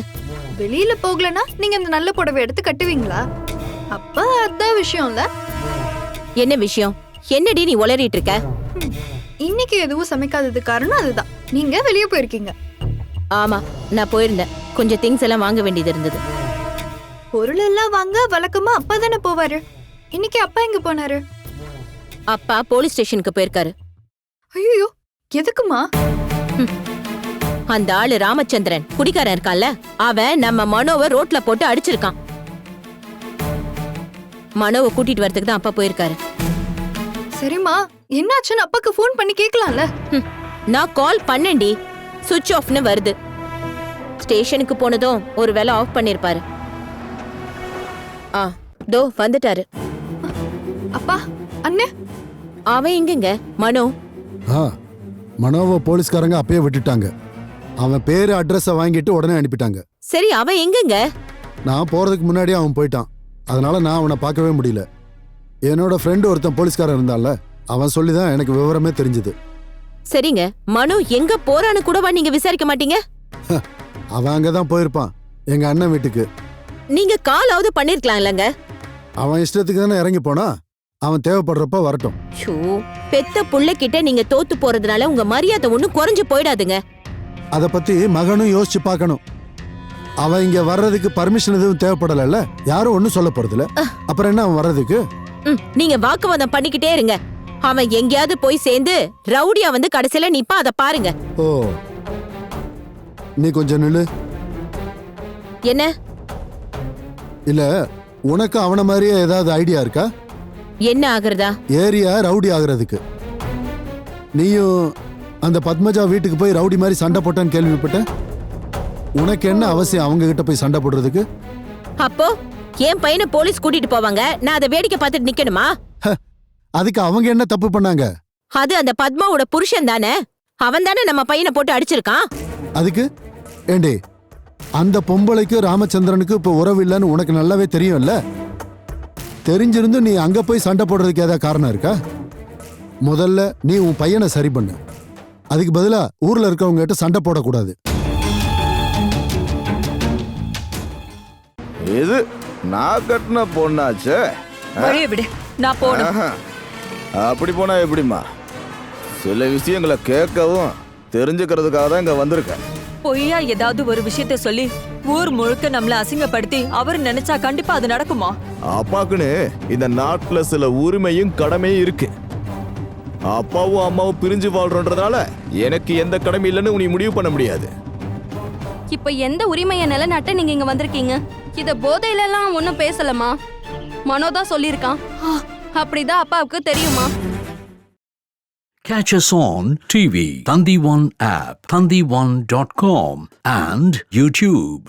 [SPEAKER 10] வெளியில போகலனா நீங்க இந்த நல்ல புடவை எடுத்து கட்டுவீங்களா? அப்ப அதான் விஷயம்ல.
[SPEAKER 1] என்ன விஷயம்? என்னடி நீ உளறிட்டு இருக்க?
[SPEAKER 10] இன்னைக்கு எதுவும் சமைக்காதது காரணம் அதுதான். நீங்க வெளியே போயிருக்கீங்க.
[SPEAKER 1] ஆமா, நான் போயிருந்தேன். கொஞ்சம் திங்ஸ் எல்லாம் வாங்க வேண்டியது இருந்தது.
[SPEAKER 10] பொருள் எல்லாம் வாங்க வழக்கமா அப்பா தானே போவாரு. இன்னைக்கு அப்பா எங்க போனாரு?
[SPEAKER 1] அப்பா போலீஸ் ஸ்டேஷனுக்கு போயிருக்காரு.
[SPEAKER 10] ஐயோ, எதுக்குமா?
[SPEAKER 1] அந்த ஆளு ராமச்சந்திரன் குடிக்காரன் இருக்கான்ல, அவன் நம்ம மனோவை ரோட்ல போட்டு அடிச்சிருக்கான். மனோவை கூட்டிட்டு வரதுக்கு தான் அப்பா போயிருக்காரு.
[SPEAKER 10] சரிம்மா, என்னாச்சுன்னு அப்பாக்கு ஃபோன் பண்ணி கேட்கலாம்ல.
[SPEAKER 1] நான் கால் பண்ணேன்டி, சுவிட்ச் ஆஃப்னு வருது. ஸ்டேஷனுக்கு போனதும் ஒருவேளை ஆஃப் பண்ணிருப்பாரு. தோ வந்துட்டாரு.
[SPEAKER 10] அப்பா, அண்ணே.
[SPEAKER 1] அவன் எங்கங்க? மனோ?
[SPEAKER 9] மனோவை போலீஸ்காரங்க அப்பயே விட்டுட்டாங்க. அவன் பேரு அட்ரஸ வாங்கிட்டு உடனே அனுப்பிட்டாங்க.
[SPEAKER 1] சரி, அவன் எங்கங்க?
[SPEAKER 9] நான் போறதுக்கு முன்னாடியே அவன் போயிட்டான். அதனால நான் அவனை பார்க்கவே முடியல. என்னோட ஃப்ரெண்டு ஒருத்தன் போலீஸ்காரன் இருந்தான்ல, அவன் சொல்லிதான் எனக்கு விவரமே தெரிஞ்சது.
[SPEAKER 1] சரிங்க, மனு எங்க போறான்னு கூடவா நீங்க விசாரிக்க மாட்டீங்க?
[SPEAKER 9] அவன் அங்கதான் போயிருப்பான், எங்க அண்ணன் வீட்டுக்கு.
[SPEAKER 1] நீங்க காலாவது பண்ணிருக்கலாம் இல்லங்க?
[SPEAKER 9] அவன் இஷ்டத்துக்கு தானே இறங்கி போனா. அவன் தேவைப்படுறப்ப வரட்டும்.
[SPEAKER 1] பெத்த புள்ள கிட்ட நீங்க தோத்து போறதுனால உங்க மரியாதை ஒண்ணும் குறைஞ்சு போயிடாதுங்க.
[SPEAKER 9] அத பத்தி மகனும் யோசிச்சு பார்க்கணும். அவன் இங்க வர்றதுக்கு பர்மிஷன் எதுவும் தேவைப்படல. யாரும் ஒண்ணும் சொல்ல போறதில்ல. அப்புறம் என்ன அவன் வர்றதுக்கு?
[SPEAKER 1] நீங்க வாக்குவாதம் பண்ணிக்கிட்டே இருங்க. அவன் எங்கேயாவது போய் சேர்ந்து ரவுடியா வந்து கடைசியில நிப்பா, அத பாருங்க.
[SPEAKER 9] ஓ, நீ கொஞ்சம் நில்லு.
[SPEAKER 1] என்ன?
[SPEAKER 9] இல்ல, உனக்கு அவன மாதிரியே ஏதாவது ஐடியா இருக்கா?
[SPEAKER 1] என்ன ஆகுறதா?
[SPEAKER 9] ஏரியா ரவுடி ஆகுறதுக்கு. நீயும் அந்த பத்மஜா வீட்டுக்கு போய் ரவுடி மாதிரி சண்டை போட்டான்னு கேள்விப்பட்டேன். உனக்கு என்ன அவசியம் அவங்க கிட்ட போய் சண்டை போடுறதுக்கு?
[SPEAKER 1] அப்போ என் பையனை போலீஸ் கூட்டிட்டு போவாங்க, நான் அதை வேடிக்கை பார்த்துட்டு நிக்கணுமா?
[SPEAKER 9] அதுக்கு அவங்க என்ன தப்பு பண்ணாங்க?
[SPEAKER 1] அது அந்த பத்மாவோட புருஷன் தானே. அவன் தானே நம்ம பையனை போட்டு அடிச்சிருக்கான்.
[SPEAKER 9] அதுக்கு ஏண்டே, அந்த பொம்பளைக்கு ராமச்சந்திரனுக்கு இப்ப உறவு இல்லைன்னு உனக்கு நல்லாவே தெரியும்ல. தெரிஞ்சிருந்து நீ அங்க போய் சண்டை போடுறதுக்கு ஏதாவது காரணம் இருக்கா? முதல்ல நீ உன் பையனை சரி பண்ணு. அதுக்கு பதிலா ஊர்ல இருக்கவங்க கிட்ட சண்டை போடக்கூடாது.
[SPEAKER 7] இது நான் கட்டின பொண்ணாச்சே.
[SPEAKER 2] வழிய விடு, நான் போடும்.
[SPEAKER 7] அப்படி போனா எப்படிமா? சில விஷயங்களை கேட்கவும் தெரிஞ்சுக்கிறதுக்காக தான் இங்க வந்திருக்கேன்.
[SPEAKER 2] பொய்யா ஏதாவது ஒரு விஷயத்த சொல்லி ஊர் முழுக்க நம்மள அசிங்கப்படுத்தி அவர் நினைச்சா கண்டிப்பா அது நடக்குமா?
[SPEAKER 7] அப்பாக்குன்னு இந்த நாட்டுல சில உரிமையும் கடமையும் இருக்கு. அப்பாவும் அம்மாவும் பிரிஞ்சு வாழ்றோன்றதுனால எனக்கு எந்த கடமை இல்லைன்னு நீ முடிவு பண்ண முடியாது.
[SPEAKER 10] இப்ப எந்த உரிமையை நிலைநாட்ட நீங்க இங்க வந்திருக்கீங்க? இத போதையில எல்லாம் ஒன்னும் பேசலமா, மனோதான் சொல்லியிருக்கான். அப்படிதான் அப்பாவுக்கு தெரியுமா?
[SPEAKER 13] Catch us on TV, Thandivan app, thandivan.com and YouTube.